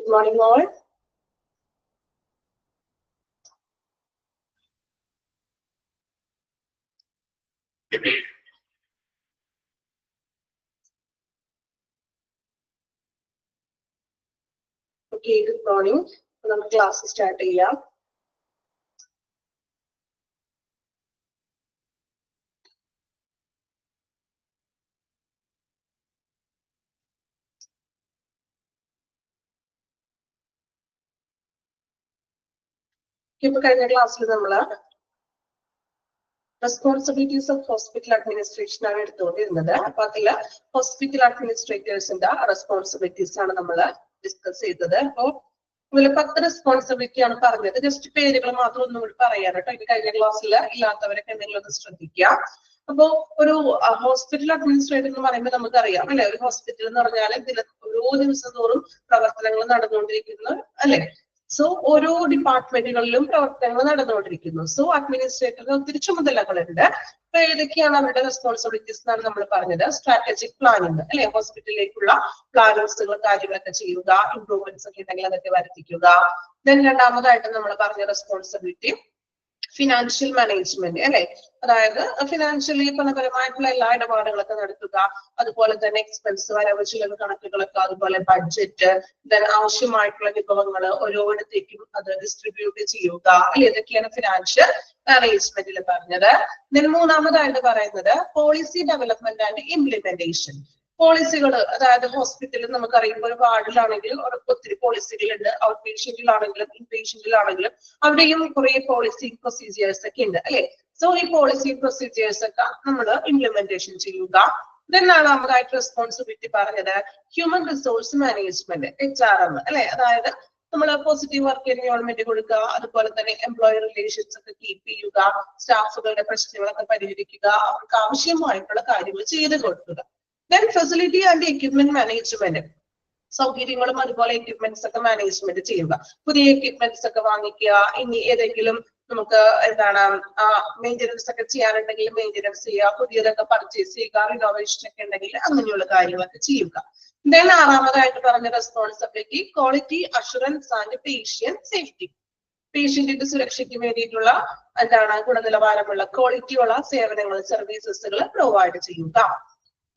Good morning, all. Okay, good morning. നമുക്ക് class start ചെയ്യാം. ഇപ്പൊ കഴിഞ്ഞ ക്ലാസ്സിൽ നമ്മള് റെസ്പോൺസിബിലിറ്റീസ് ഓഫ് ഹോസ്പിറ്റൽ അഡ്മിനിസ്ട്രേഷൻ ആണ് എടുത്തുകൊണ്ടിരുന്നത്. അപ്പൊ അതില് ഹോസ്പിറ്റൽ അഡ്മിനിസ്ട്രേറ്റേഴ്സിന്റെ റെസ്പോൺസിബിലിറ്റീസ് ആണ് നമ്മൾ ഡിസ്കസ് ചെയ്തത്. അപ്പൊ ഇതിൽ 10 റെസ്പോൺസിബിലിറ്റി ആണ് പറഞ്ഞത്. ജസ്റ്റ് പേരുകൾ മാത്രം ഒന്നും കൂടി പറയാൻ കേട്ടോ. ഇത് കഴിഞ്ഞ ക്ലാസ്സിൽ ഇല്ലാത്തവരൊക്കെ എന്തെങ്കിലും ഒന്ന് ശ്രദ്ധിക്കുക. അപ്പോ ഒരു ഹോസ്പിറ്റൽ അഡ്മിനിസ്ട്രേറ്റർ എന്ന് പറയുമ്പോൾ നമുക്കറിയാം അല്ലെ, ഒരു ഹോസ്പിറ്റൽ എന്ന് പറഞ്ഞാൽ ഇതിൽ ഓരോ ദിവസം തോറും പ്രവർത്തനങ്ങൾ നടന്നുകൊണ്ടിരിക്കുന്നു അല്ലെ. സോ ഓരോ ഡിപ്പാർട്ട്മെന്റുകളിലും പ്രവർത്തനങ്ങൾ നടന്നുകൊണ്ടിരിക്കുന്നു. സോ അഡ്മിനിസ്ട്രേറ്ററിന് ഒത്തിരി ചുമതലകളുണ്ട്. അപ്പൊ ഏതൊക്കെയാണ് അവരുടെ റെസ്പോൺസിബിലിറ്റീസ് എന്നാണ് നമ്മൾ പറഞ്ഞത്. സ്ട്രാറ്റജിക് പ്ലാനിങ് അല്ലെ, ഹോസ്പിറ്റലിലേക്കുള്ള പ്ലാനിങ്സുകൾ കാര്യങ്ങളൊക്കെ ചെയ്യുക, ഇംപ്രൂവ്മെന്റ്സ് ഒക്കെ ഉണ്ടെങ്കിൽ അതൊക്കെ വരുത്തിക്കുക. ദെൻ രണ്ടാമതായിട്ട് നമ്മൾ പറഞ്ഞ റെസ്പോൺസിബിലിറ്റി ഫിനാൻഷ്യൽ മാനേജ്മെന്റ് അല്ലെ, അതായത് ഫിനാൻഷ്യലി പണപരമായിട്ടുള്ള എല്ലാ ഇടപാടുകളൊക്കെ നടത്തുക, അതുപോലെ തന്നെ എക്സ്പെൻസ് വരവ് ചിലവ് കണക്കുകളൊക്കെ, അതുപോലെ ബഡ്ജറ്റ്, ദെൻ ആവശ്യമായിട്ടുള്ള വിഭവങ്ങൾ ഓരോയിടത്തേക്കും അത് ഡിസ്ട്രിബ്യൂട്ട് ചെയ്യുക അല്ലെ, ഇതൊക്കെയാണ് ഫിനാൻഷ്യൽ മാനേജ്മെന്റിൽ പറഞ്ഞത്. ദെൻ മൂന്നാമതായിട്ട് പറയുന്നത് പോളിസി ഡെവലപ്മെന്റ് ആൻഡ് ഇംപ്ലിമെന്റേഷൻ. പോളിസികൾ, അതായത് ഹോസ്പിറ്റലിൽ നമുക്കറിയുമ്പോൾ ഒരു വാർഡിലാണെങ്കിലും ഒത്തിരി പോളിസികളുണ്ട്, ഔട്ട് പേഷ്യന്റിലാണെങ്കിലും ഇൻപേഷ്യന്റിലാണെങ്കിലും അവിടെയും കുറെ പോളിസി പ്രൊസീജിയേഴ്സ് ഒക്കെ ഉണ്ട് അല്ലെ. സോ ഈ പോളിസി പ്രൊസീജിയേഴ്സ് ഒക്കെ നമ്മൾ ഇംപ്ലിമെന്റേഷൻ ചെയ്യുക. ദെൻ നാലാമതായിട്ട് റെസ്പോൺസിബിലിറ്റി പറഞ്ഞത് ഹ്യൂമൻ റിസോഴ്സ് മാനേജ്മെന്റ്, HRM അല്ലെ, അതായത് നമ്മൾ പോസിറ്റീവ് വർക്ക് എൻവയോൺമെന്റ് കൊടുക്കുക, അതുപോലെ തന്നെ എംപ്ലോയർ റിലേഷൻസ് ഒക്കെ കീപ്പ് ചെയ്യുക, സ്റ്റാഫുകളുടെ പ്രശ്നങ്ങളൊക്കെ പരിഹരിക്കുക, അവർക്ക് ആവശ്യമായിട്ടുള്ള കാര്യങ്ങൾ ചെയ്ത് കൊടുക്കുക. Then facility and equipment management, സൗകര്യങ്ങളും അതുപോലെ എക്യുപ്മെന്റ്സ് ഒക്കെ മാനേജ്മെന്റ് ചെയ്യുക. പുതിയ എക്യുപ്മെന്റ്സ് ഒക്കെ വാങ്ങിക്കുക, ഇനി ഏതെങ്കിലും നമുക്ക് എന്താണ് മെയിൻ്റനൻസ് ഒക്കെ ചെയ്യാനുണ്ടെങ്കിൽ മെയിൻ്റനൻസ് ചെയ്യുക, പുതിയതൊക്കെ പർച്ചേസ് ചെയ്യുക, റിനോവേഷൻ ഒക്കെ ഉണ്ടെങ്കിൽ അങ്ങനെയുള്ള കാര്യങ്ങളൊക്കെ ചെയ്യുക. ദെൻ ആറാമതായിട്ട് പറഞ്ഞ responsibility quality assurance and patient safety, പേഷ്യന്റിന്റെ സുരക്ഷയ്ക്ക് വേണ്ടിയിട്ടുള്ള എന്താണ് ഗുണനിലവാരമുള്ള ക്വാളിറ്റിയുള്ള സേവനങ്ങൾ സർവീസസുകൾ പ്രൊവൈഡ് ചെയ്യുക.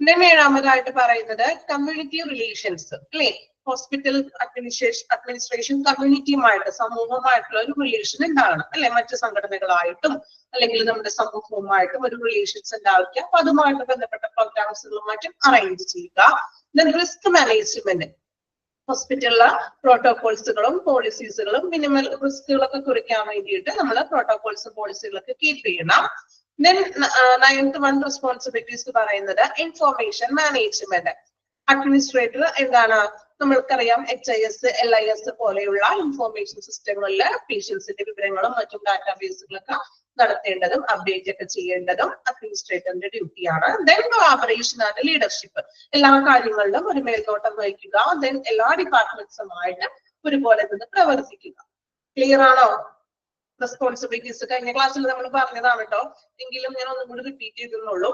ദെൻ ഏഴാമതായിട്ട് പറയുന്നത് കമ്മ്യൂണിറ്റി റിലേഷൻസ് അല്ലെ, ഹോസ്പിറ്റൽ അഡ്മിനിസ്ട്രേഷൻ കമ്മ്യൂണിറ്റിയുമായിട്ട് സമൂഹമായിട്ടുള്ള ഒരു റിലേഷൻ ഉണ്ടാകണം അല്ലെ, മറ്റു സംഘടനകളായിട്ടും അല്ലെങ്കിൽ നമ്മുടെ സമൂഹവുമായിട്ടും ഒരു റിലേഷൻസ് ഉണ്ടാവില്ല. അപ്പൊ അതുമായിട്ട് ബന്ധപ്പെട്ട പ്രോഗ്രാംസുകളും മറ്റും അറേഞ്ച് ചെയ്യുക. ദെൻ റിസ്ക് മാനേജ്മെന്റ്, ഹോസ്പിറ്റലിലെ പ്രോട്ടോകോൾസുകളും പോളിസീസുകളും മിനിമൽ റിസ്കുകളൊക്കെ കുറയ്ക്കാൻ വേണ്ടിയിട്ട് നമ്മൾ പ്രോട്ടോകോൾസും പോളിസികളൊക്കെ കീപ്പ് ചെയ്യണം. ദെൻ 9th one റെസ്പോൺസിബിലിറ്റീസ് പറയുന്നത് ഇൻഫോർമേഷൻ മാനേജ്മെന്റ്. അഡ്മിനിസ്ട്രേറ്റർ എന്താണ്, നമ്മൾക്കറിയാം HIS LIS പോലെയുള്ള ഇൻഫോർമേഷൻ സിസ്റ്റങ്ങളിൽ പേഷ്യൻസിന്റെ വിവരങ്ങളും മറ്റും ഡാറ്റാബേസുകളൊക്കെ നടത്തേണ്ടതും അപ്ഡേറ്റ് ഒക്കെ ചെയ്യേണ്ടതും അഡ്മിനിസ്ട്രേറ്ററിന്റെ ഡ്യൂട്ടിയാണ്. ദെൻ കൊളാബറേഷൻ ആൻഡ് ലീഡർഷിപ്പ്, എല്ലാ കാര്യങ്ങളിലും ഒരു മേൽനോട്ടം വഹിക്കുക. ദെൻ എല്ലാ ഡിപ്പാർട്ട്മെന്റ്സുമായിട്ട് ഒരുപോലെ നിന്ന് പ്രവർത്തിക്കുക. ക്ലിയർ ആണോ? റെസ്പോൺസിബിലിറ്റീസ് കഴിഞ്ഞ ക്ലാസ്സിൽ നമ്മൾ പറഞ്ഞതാണ് കേട്ടോ, എങ്കിലും ഞാൻ ഒന്നും കൂടി റിപ്പീറ്റ് ചെയ്തെന്നുള്ളൂ.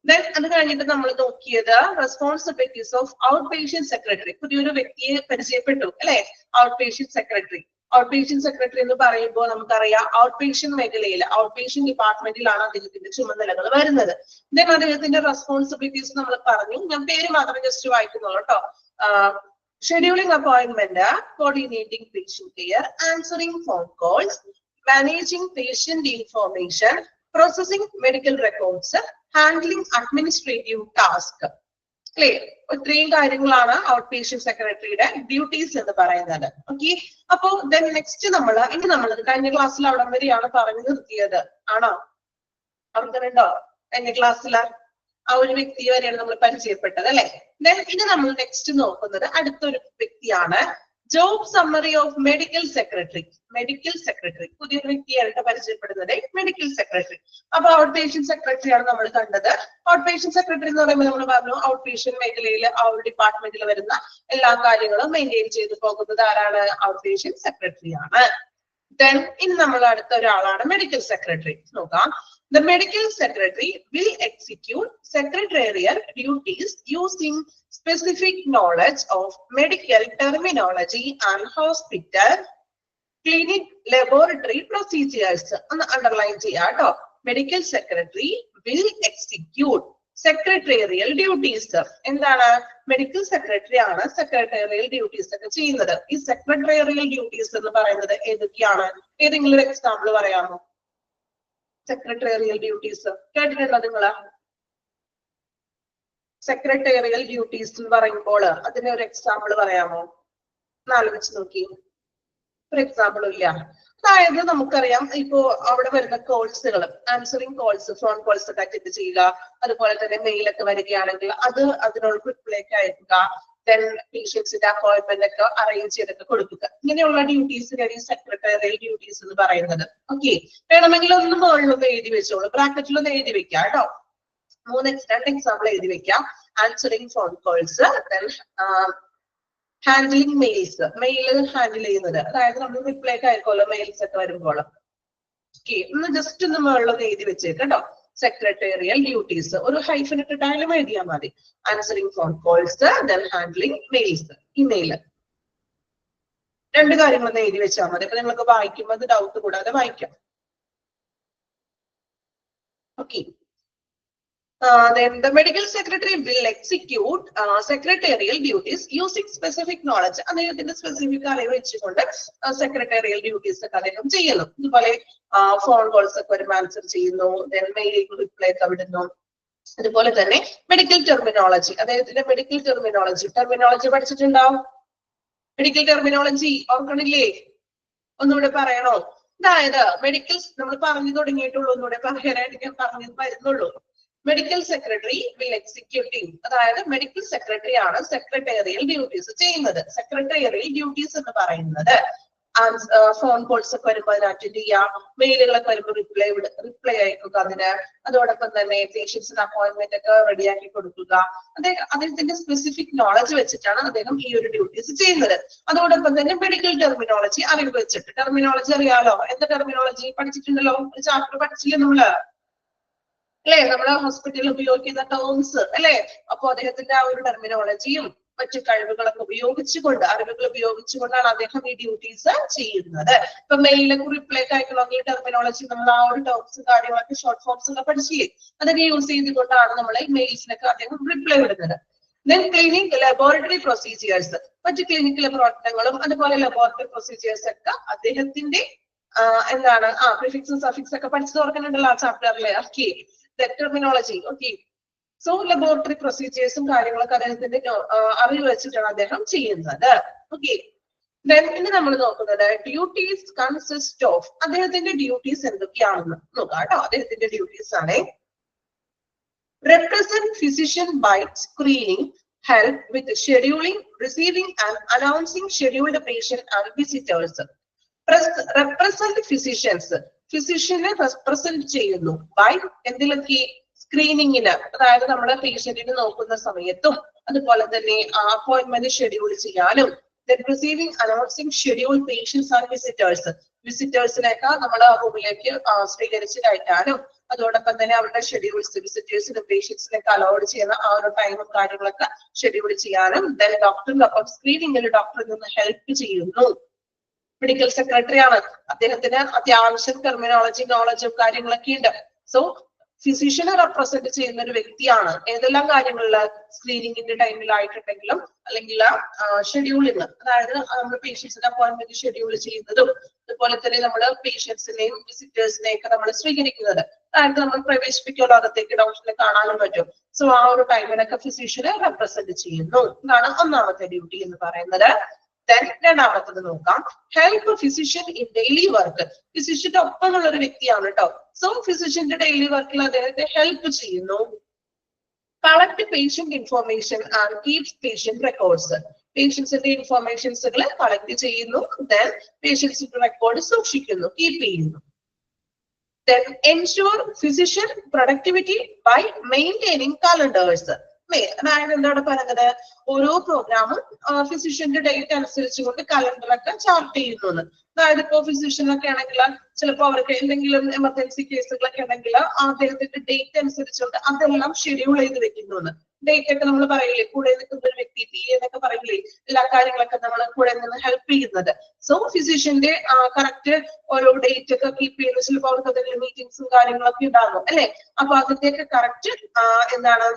ദെൻ അത് കഴിഞ്ഞിട്ട് നമ്മൾ നോക്കിയത് responsibilities of out patient secretary. പുതിയൊരു വ്യക്തിയെ പരിചയപ്പെട്ടു അല്ലെ, out patient secretary. Out patient secretary എന്ന് പറയുമ്പോൾ നമുക്കറിയാം ഔട്ട് പേഷ്യന്റ് മേഖലയിൽ ഔട്ട് പേഷ്യന്റ് ഡിപ്പാർട്ട്മെന്റിലാണ് അദ്ദേഹത്തിന്റെ ചുമതലകൾ വരുന്നത്. ദെൻ അദ്ദേഹത്തിന്റെ റെസ്പോൺസിബിലിറ്റീസ് നമ്മൾ പറഞ്ഞു, ഞാൻ പേര് മാത്രം ജസ്റ്റ് വായിക്കുന്നുള്ളൂ കേട്ടോ. Scheduling appointment, coordinating patient care, answering phone calls, managing patient information, processing medical records, handling administrative task. Clear? ഇത്രയും കാര്യങ്ങളാണ് ഔട്ട് പേഷ്യന്റ് സെക്രട്ടറിയുടെ ഡ്യൂട്ടീസ് എന്ന് പറയുന്നത്. ഓക്കെ, അപ്പോ ദെൻ നെക്സ്റ്റ് ഇനി നമ്മൾ കഴിഞ്ഞ ക്ലാസ്സിൽ അവിടെ വരെയാണ് പറഞ്ഞു നിർത്തിയത് ആണോ? ഓർക്കുന്നുണ്ടോ? കഴിഞ്ഞ ക്ലാസ്സിൽ ആ ഒരു വ്യക്തി വരെയാണ് നമ്മൾ പരിചയപ്പെട്ടത് അല്ലെ. ദെൻ ഇനി നമ്മൾ നെക്സ്റ്റ് നോക്കുന്നത് അടുത്തൊരു വ്യക്തിയാണ്, job summary of medical secretary. Medical secretary പുതിയൊരു വ്യക്തിയായിട്ട് പരിചയപ്പെടുന്നത് മെഡിക്കൽ സെക്രട്ടറി. അപ്പൊ ഔട്ട് പേഷ്യന്റ് സെക്രട്ടറിയാണ് നമ്മൾ കണ്ടത്. ഔട്ട് പേഷ്യന്റ് സെക്രട്ടറി എന്ന് പറയുമ്പോൾ നമ്മൾ പറഞ്ഞു ഔട്ട് പേഷ്യന്റ് മേഖലയിൽ ആ ഒരു ഡിപ്പാർട്ട്മെന്റിൽ വരുന്ന എല്ലാ കാര്യങ്ങളും മെയിൻറ്റെയിൻ ചെയ്തു പോകുന്നത് ആരാണ്? ഔട്ട് പേഷ്യന്റ് സെക്രട്ടറി ആണ്. Then in നമ്മൾ അടുത്ത ഒരാളാണ് മെഡിക്കൽ സെക്രട്ടറി. നോക്കാം. The medical secretary will execute secretarial duties using specific knowledge of medical terminology and hospital, clinic, laboratory procedures. ഒന്ന് underline ചെയ്യാം കേട്ടോ. Medical secretary will execute secretarial duties. എന്താണ്? Medical secretary ആണ് secretarial duties ഒക്കെ ചെയ്യുന്നത്. ഈ secretarial duties എന്ന് പറയുന്നത് ഏതൊക്കെയാണ്? ഏതെങ്കിലും ഒരു എക്സാമ്പിൾ പറയാമോ? സെക്രട്ടേറിയൽ ഡ്യൂട്ടീസ് കേട്ടിട്ടുണ്ടോ നിങ്ങള്? സെക്രട്ടേറിയൽ ഡ്യൂട്ടീസ് എന്ന് പറയുമ്പോൾ അതിന് ഒരു എക്സാമ്പിൾ പറയാമോ? ആലോചിച്ച് നോക്കി. ഒരു എക്സാമ്പിൾ ഇല്ല. അതായത് നമുക്കറിയാം ഇപ്പോ അവിടെ വരുന്ന കോൾസുകൾ, ആൻസറിങ് കോൾസ്, ഫോൺ കോൾസ് ഒക്കെ അറ്റൻഡ് ചെയ്യുക, അതുപോലെ തന്നെ മെയിലൊക്കെ വരികയാണെങ്കിൽ അത് അതിനോട് റിപ്ലൈക്ക് അയക്കുക, ദെൻ പേഷ്യൻസിന്റെ അപ്പോയിന്റ്മെന്റ് ഒക്കെ അറേഞ്ച് ചെയ്തൊക്കെ കൊടുക്കുക. ഇങ്ങനെയുള്ള ഡ്യൂട്ടീസിനാണ് ഈ സെക്രട്ടേറിയൽ ഡ്യൂട്ടീസ് എന്ന് പറയുന്നത്. ഓക്കെ, വേണമെങ്കിൽ ഒന്ന് മുകളിലൊന്ന് എഴുതി വെച്ചോളൂ, ബ്രാക്കറ്റിലൊന്ന് എഴുതി വെക്കാം കേട്ടോ. രണ്ട് എക്സാമ്പിൾ എഴുതി വെക്കാം. Answering phone calls, then handling mails, mail handle ചെയ്യുന്നത്, അതായത് നമ്മൾ റിപ്ലൈ ഒക്കെ ആയിരിക്കുമല്ലോ മെയിൽസ് ഒക്കെ വരുമ്പോൾ. ഓക്കെ, ഒന്ന് ജസ്റ്റ് ഒന്ന് മുകളിലൊന്ന് എഴുതി വെച്ചേക്ക് കേട്ടോ. സെക്രട്ടേറിയൽ ഡ്യൂട്ടീസ് ഒരു ഹൈഫൻ ഇട്ടിട്ടായാലും എഴുതിയാൽ മതി. Answering phone calls, then handling mails, email. രണ്ട് കാര്യങ്ങളൊന്ന് എഴുതി വെച്ചാൽ മതി. അപ്പൊ നിങ്ങൾക്ക് വായിക്കുമ്പോൾ അത് ഡൗട്ട് കൂടാതെ വായിക്കാം. Okay. Then the medical secretary will execute secretarial duties using specific knowledge. അദ്ദേഹത്തിന്റെ സ്പെസിഫിക് അറിവ് വെച്ചുകൊണ്ട് സെക്രട്ടേറിയൽ ഡ്യൂട്ടീസ് ഒക്കെ അദ്ദേഹം ചെയ്യുന്നു. ഇതുപോലെ ഫോൺ കോൾസ് ഒക്കെ വരുമ്പോൾ ആൻസർ ചെയ്യുന്നു, ദെൻ മെയിൽ റിപ്ലൈ ഒക്കെ വിടുന്നു. അതുപോലെ തന്നെ മെഡിക്കൽ ടെർമിനോളജി, അദ്ദേഹത്തിന്റെ മെഡിക്കൽ ടെർമിനോളജി പഠിച്ചിട്ടുണ്ടാവും. മെഡിക്കൽ ടെർമിനോളജി ഓർക്കണില്ലേ? ഒന്നുകൂടെ പറയണോ? അതായത് മെഡിക്കൽ നമ്മൾ പറഞ്ഞു തുടങ്ങിയിട്ടുള്ളൂ, ഒന്നുകൂടെ പറയാനായിട്ട് ഞാൻ പറഞ്ഞു വരുന്നുള്ളൂ. മെഡിക്കൽ സെക്രട്ടറി വിൽ എക്സിക്യൂട്ടിംഗ്, അതായത് മെഡിക്കൽ സെക്രട്ടറി ആണ് സെക്രട്ടേറിയൽ ഡ്യൂട്ടീസ് ചെയ്യുന്നത്. സെക്രട്ടേറിയൽ ഡ്യൂട്ടീസ് എന്ന് പറയുന്നത് ഫോൺ കോൾസ് ഒക്കെ വരുമ്പോൾ അതിന് അറ്റൻഡ് ചെയ്യാം, മെയിലുകളൊക്കെ വരുമ്പോൾ റിപ്ലൈ അയക്കുക അതിന്, അതോടൊപ്പം തന്നെ പേഷ്യൻസിന് അപ്പോയിന്റ്മെന്റ് ഒക്കെ റെഡിയാക്കി കൊടുക്കുക. അദ്ദേഹത്തിന്റെ സ്പെസിഫിക് നോളജ് വെച്ചിട്ടാണ് അദ്ദേഹം ഈ ഒരു ഡ്യൂട്ടീസ് ചെയ്യുന്നത്. അതോടൊപ്പം തന്നെ മെഡിക്കൽ ടെർമിനോളജി അറിവ് വെച്ചിട്ട്, ടെർമിനോളജി അറിയാലോ? എന്താ ടെർമിനോളജി പഠിച്ചിട്ടുണ്ടല്ലോ, ഒരു ചാപ്റ്റർ പഠിച്ചില്ലേ നമ്മള്? അല്ലെ, നമ്മള് ഹോസ്പിറ്റലിൽ ഉപയോഗിക്കുന്ന ടേംസ് അല്ലെ? അപ്പൊ അദ്ദേഹത്തിന്റെ ആ ഒരു ടെർമിനോളജിയും മറ്റു കഴിവുകളൊക്കെ ഉപയോഗിച്ചുകൊണ്ട്, അറിവുകൾ ഉപയോഗിച്ചുകൊണ്ടാണ് അദ്ദേഹം ഈ ഡ്യൂട്ടീസ് ചെയ്യുന്നത്. ഇപ്പൊ മെയിലൊക്കെ റിപ്ലൈ അയക്കണമെങ്കിൽ ടെർമിനോളജി നമ്മൾ ആ ഒരു ടേംസ് കാര്യങ്ങളൊക്കെ ഷോർട്ട് ഫോംസ് ഒക്കെ പഠിച്ചില്ലേ? അതൊക്കെ യൂസ് ചെയ്തുകൊണ്ടാണ് നമ്മൾ മെയിൽസിനൊക്കെ അദ്ദേഹം റിപ്ലൈ വിടുന്നത്. ദെൻ ക്ലിനിക്, ലബോറട്ടറി പ്രൊസീജിയേഴ്സ്, മറ്റു ക്ലിനിക്കൽ പ്രവർത്തനങ്ങളും അതുപോലെ ലബോറട്ടറി പ്രൊസീജിയേഴ്സ് ഒക്കെ അദ്ദേഹത്തിന്റെ എന്താണ് പ്രിഫിക്സും സഫിക്സ് ഒക്കെ പഠിച്ചു തുറക്കുന്നുണ്ടല്ലോ ആ ചാപ്റ്ററിലെ. Okay, terminology. Okay, so laboratory പ്രൊസീജിയേഴ്സും കാര്യങ്ങളൊക്കെ അദ്ദേഹത്തിന്റെ അറിവ് വെച്ചിട്ടാണ് അദ്ദേഹം ചെയ്യുന്നത്. ഓക്കെ, ദെൻ ഇനി നമ്മൾ നോക്കുന്നത് ഡ്യൂട്ടീസ് കൺസിസ്റ്റ് ഓഫ്, അദ്ദേഹത്തിന്റെ ഡ്യൂട്ടീസ് എന്തൊക്കെയാണെന്ന് നോക്കാം കേട്ടോ. അദ്ദേഹത്തിന്റെ ഡ്യൂട്ടീസ് ആണ് represent physician by screening, help with scheduling, receiving and announcing scheduled patient and visitors. Represent physicians, ഫിസിഷ്യനെ റെപ്രസെന്റ് ചെയ്യുന്നു ബൈ എന്തിലൊക്കെ? സ്ക്രീനിങ്ങിന്, അതായത് നമ്മുടെ പേഷ്യന്റിനെ നോക്കുന്ന സമയത്തും അതുപോലെ തന്നെ അപ്പോയിന്റ്മെന്റ് ഷെഡ്യൂൾ ചെയ്യാനും, receiving, announcing schedule patients and വിസിറ്റേഴ്സിനൊക്കെ നമ്മളെ റൂമിലേക്ക് സ്വീകരിച്ച് കയറ്റാനും, അതോടൊപ്പം തന്നെ അവരുടെ ഷെഡ്യൂൾസ് വിസിറ്റേഴ്സിനും പേഷ്യൻസിനൊക്കെ അലോഡ് ചെയ്യുന്ന ആ ഒരു ടൈമും കാര്യങ്ങളൊക്കെ ഷെഡ്യൂൾ ചെയ്യാനും, ദെൻ ഡോക്ടറിനൊപ്പം സ്ക്രീനിങ്ങിൽ ഡോക്ടറിൽ നിന്ന് ഹെൽപ്പ് ചെയ്യുന്നു. മെഡിക്കൽ സെക്രട്ടറി ആണ്, അദ്ദേഹത്തിന് അത്യാവശ്യം ടെർമിനോളജി നോളജും കാര്യങ്ങളൊക്കെ ഉണ്ട്. സോ ഫിസിഷ്യനെ റെപ്രസെന്റ് ചെയ്യുന്ന ഒരു വ്യക്തിയാണ് ഏതെല്ലാം കാര്യങ്ങളില്? സ്ക്രീനിങ്ങിന്റെ ടൈമിലായിട്ടുണ്ടെങ്കിലും അല്ലെങ്കിൽ ഷെഡ്യൂളിങ്, അതായത് നമ്മൾ പേഷ്യൻസിന്റെ അപ്പോയിന്റ്മെന്റ് ഷെഡ്യൂൾ ചെയ്യുന്നതും, അതുപോലെ തന്നെ നമ്മൾ പേഷ്യൻസിനെയും വിസിറ്റേഴ്സിനെയും ഒക്കെ നമ്മൾ സ്വീകരിക്കുന്നത്, അതായത് നമ്മൾ പ്രവേശിപ്പിക്കുമല്ലോ അകത്തേക്ക്, ഡോക്ടറിനെ കാണാനും പറ്റും. സോ ആ ഒരു ടൈമിലൊക്കെ ഫിസിഷ്യനെ റെപ്രസെന്റ് ചെയ്യുന്നു. ഇതാണ് ഒന്നാമത്തെ ഡ്യൂട്ടി എന്ന് പറയുന്നത്. രണ്ടാമത്തത് നോക്കാം, help physician in daily work. ഫിസിഷ്യന്റെ ഒപ്പമുള്ള ഒരു വ്യക്തിയാണ് കേട്ടോ. സോ ഫിസിഷ്യന്റെ ഡെയിലി വർക്കിൽ അദ്ദേഹത്തെ ഹെൽപ്പ് ചെയ്യുന്നു. Collect patient information and keep patient records. പേഷ്യൻസിന്റെ ഇൻഫോർമേഷൻസുകൾ കളക്ട് ചെയ്യുന്നു, ദെൻ പേഷ്യൻസിന്റെ റെക്കോർഡ് സൂക്ഷിക്കുന്നു, കീപ്പ് ചെയ്യുന്നു. Then ensure physician productivity by maintaining calendars. അതായത് എന്താണ് പറയുന്നത്, ഓരോ പ്രോഗ്രാമും ഫിസിഷ്യന്റെ ഡേറ്റ് അനുസരിച്ചുകൊണ്ട് കലണ്ടറൊക്കെ ചാർട്ട് ചെയ്യുന്നു. അതായത് ഇപ്പോ ഫിസിഷ്യനൊക്കെ ആണെങ്കിൽ ചിലപ്പോൾ അവർക്ക് എന്തെങ്കിലും എമർജൻസി കേസുകളൊക്കെ ഉണ്ടെങ്കിൽ അദ്ദേഹത്തിന്റെ ഡേറ്റ് അനുസരിച്ചുകൊണ്ട് അതെല്ലാം ഷെഡ്യൂൾ ചെയ്ത് വെക്കുന്നു. ഡേറ്റ് ഒക്കെ നമ്മൾ പറയില്ലേ, കൂടെ നിൽക്കുന്ന ഒരു വ്യക്തി പി എന്നൊക്കെ പറയില്ലേ, എല്ലാ കാര്യങ്ങളൊക്കെ നമ്മൾ കൂടെ നിന്ന് ഹെൽപ്പ് ചെയ്യുന്നത്. സോ ഫിസിഷ്യന്റെ കറക്റ്റ് ഓരോ ഡേറ്റ് ഒക്കെ കീപ്പ് ചെയ്യുന്ന ചിലപ്പോൾ അവർക്ക് എന്തെങ്കിലും മീറ്റിംഗ്സും കാര്യങ്ങളൊക്കെ ഉണ്ടാകും അല്ലെ. അപ്പൊ അതിന്റെയൊക്കെ കറക്റ്റ് എന്താണ്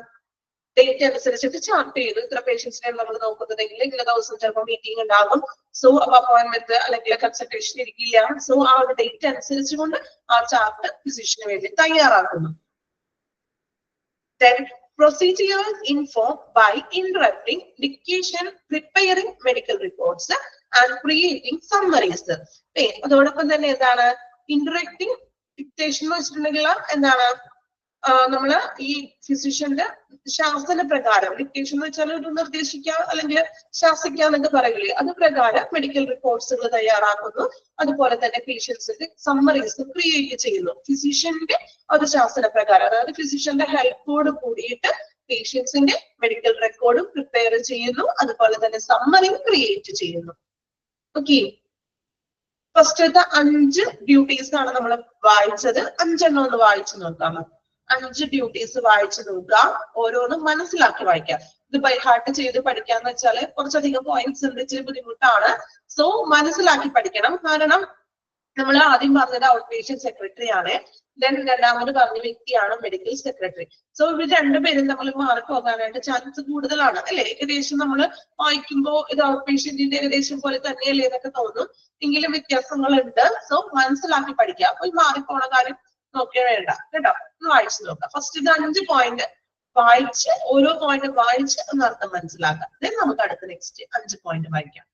ഡേറ്റ് അനുസരിച്ചിട്ട് ചാർട്ട് ചെയ്ത് ഇത്ര പേഷ്യൻസിനെ നമ്മൾ നോക്കുന്നതെങ്കിൽ ഇന്ന ദിവസം ചിലപ്പോൾ മീറ്റിംഗ് ഉണ്ടാകും. സോ അപ്പൊ അപ്പോയിന്റ്മെന്റ് അല്ലെങ്കിൽ കൺസൾട്ടേഷൻ ഇരിക്കില്ല. സോ ആ ഒരു ഡേറ്റ് അനുസരിച്ചുകൊണ്ട് ആ ചാർട്ട് ഫിസിഷ്യന് വേണ്ടി തയ്യാറാക്കുന്നു. Then procedures informed by interrupting dictation, preparing medical reports and creating summaries. അതോടൊപ്പം തന്നെ എന്താണ് ഇന്ററാക്ടിങ് ഡിക്റ്റേഷൻ എന്ന് വെച്ചിട്ടുണ്ടെങ്കിൽ എന്താണ് നമ്മള് ഈ ഫിസിഷ്യന്റെ ശാസന പ്രകാരം, ഡിക്റ്റേഷൻ എന്ന് വെച്ചാൽ ഒരു നിർദ്ദേശിക്കുക അല്ലെങ്കിൽ ശാസിക്കുക എന്നൊക്കെ പറയില്ലേ, അത് പ്രകാരം മെഡിക്കൽ റിപ്പോർട്ട്സുകൾ തയ്യാറാക്കുന്നു. അതുപോലെ തന്നെ പേഷ്യൻസിന്റെ സമ്മറീസ് ക്രിയേറ്റ് ചെയ്യുന്നു. ഫിസിഷ്യന്റെ ഒരു ശാസന പ്രകാരം, അതായത് ഫിസിഷ്യന്റെ ഹെൽപ്പോട് കൂടിയിട്ട് പേഷ്യൻസിന്റെ മെഡിക്കൽ റെക്കോർഡും പ്രിപ്പയർ ചെയ്യുന്നു. അതുപോലെ തന്നെ സമ്മറിയും ക്രിയേറ്റ് ചെയ്യുന്നു. ഓക്കെ, ഫസ്റ്റത്തെ 5 ഡ്യൂട്ടീസ് ആണ് നമ്മൾ വായിച്ചത്. 5 എണ്ണം ഒന്ന് വായിച്ചു നോക്കാം. 5 ഡ്യൂട്ടീസ് വായിച്ചു നോക്കുക, ഓരോന്നും മനസ്സിലാക്കി വായിക്കാം. ഇത് ബൈ ഹാർട്ട് ചെയ്ത് പഠിക്കാന്ന് വെച്ചാൽ കുറച്ചധികം പോയിന്റ്സ് ഉണ്ട്, ഇച്ചിരി ബുദ്ധിമുട്ടാണ്. സോ മനസ്സിലാക്കി പഠിക്കണം. കാരണം നമ്മൾ ആദ്യം പറഞ്ഞത് ഔട്ട് പേഷ്യന്റ് സെക്രട്ടറി ആണ്, ദെൻ രണ്ടാമത് പറഞ്ഞ വ്യക്തിയാണ് മെഡിക്കൽ സെക്രട്ടറി. സോ ഇവർ രണ്ടുപേരും നമ്മൾ മാർക്ക് പോകാനായിട്ട് ചാൻസ് കൂടുതലാണ് അല്ലെ. ഏകദേശം നമ്മൾ വായിക്കുമ്പോൾ ഇത് ഔട്ട് പേഷ്യന്റിന്റെ ഏകദേശം പോലെ തന്നെയല്ലേ എന്നൊക്കെ തോന്നും, എങ്കിലും വ്യത്യാസങ്ങളുണ്ട്. സോ മനസ്സിലാക്കി പഠിക്കുക. അപ്പൊ മാറിപ്പോണ കാര്യം നോക്കിയാ വേണ്ട കേട്ടോ. ഒന്ന് വായിച്ചു നോക്കാം. ഫസ്റ്റ് ഇത് 5 പോയിന്റ് വായിച്ച് ഓരോ പോയിന്റ് വായിച്ച് ഒന്ന് അർത്ഥം മനസ്സിലാക്കാം. ദെൻ നമുക്ക് അടുത്ത നെക്സ്റ്റ് 5 പോയിന്റ് വായിക്കാം.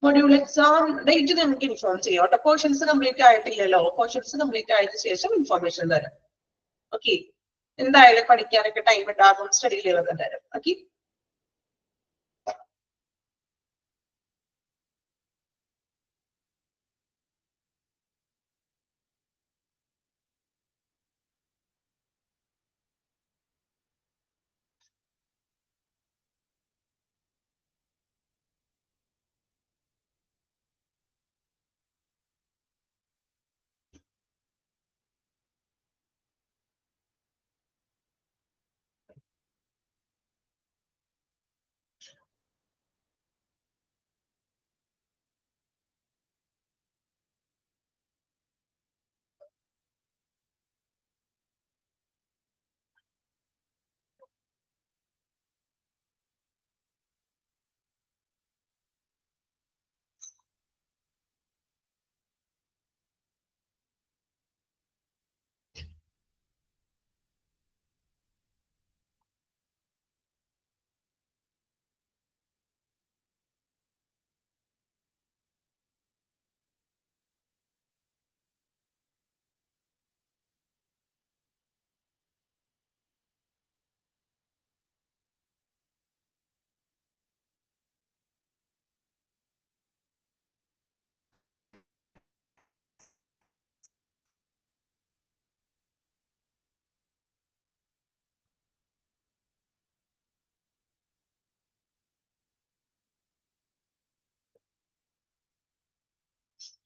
മൊഡ്യൂൾ എക്സാം ഡേറ്റ് നമുക്ക് ഇൻഫോം ചെയ്യാം കേട്ടോ. പോർഷൻസ് കംപ്ലീറ്റ് ആയിട്ടില്ലല്ലോ. പോർഷൻസ് കംപ്ലീറ്റ് ആയതിനു ശേഷം ഇൻഫോർമേഷൻ തരാം. ഓക്കെ, എന്തായാലും പഠിക്കാനൊക്കെ ടൈം ഉണ്ടാകും, സ്റ്റഡി ലീവ് തരാം. ഓക്കെ,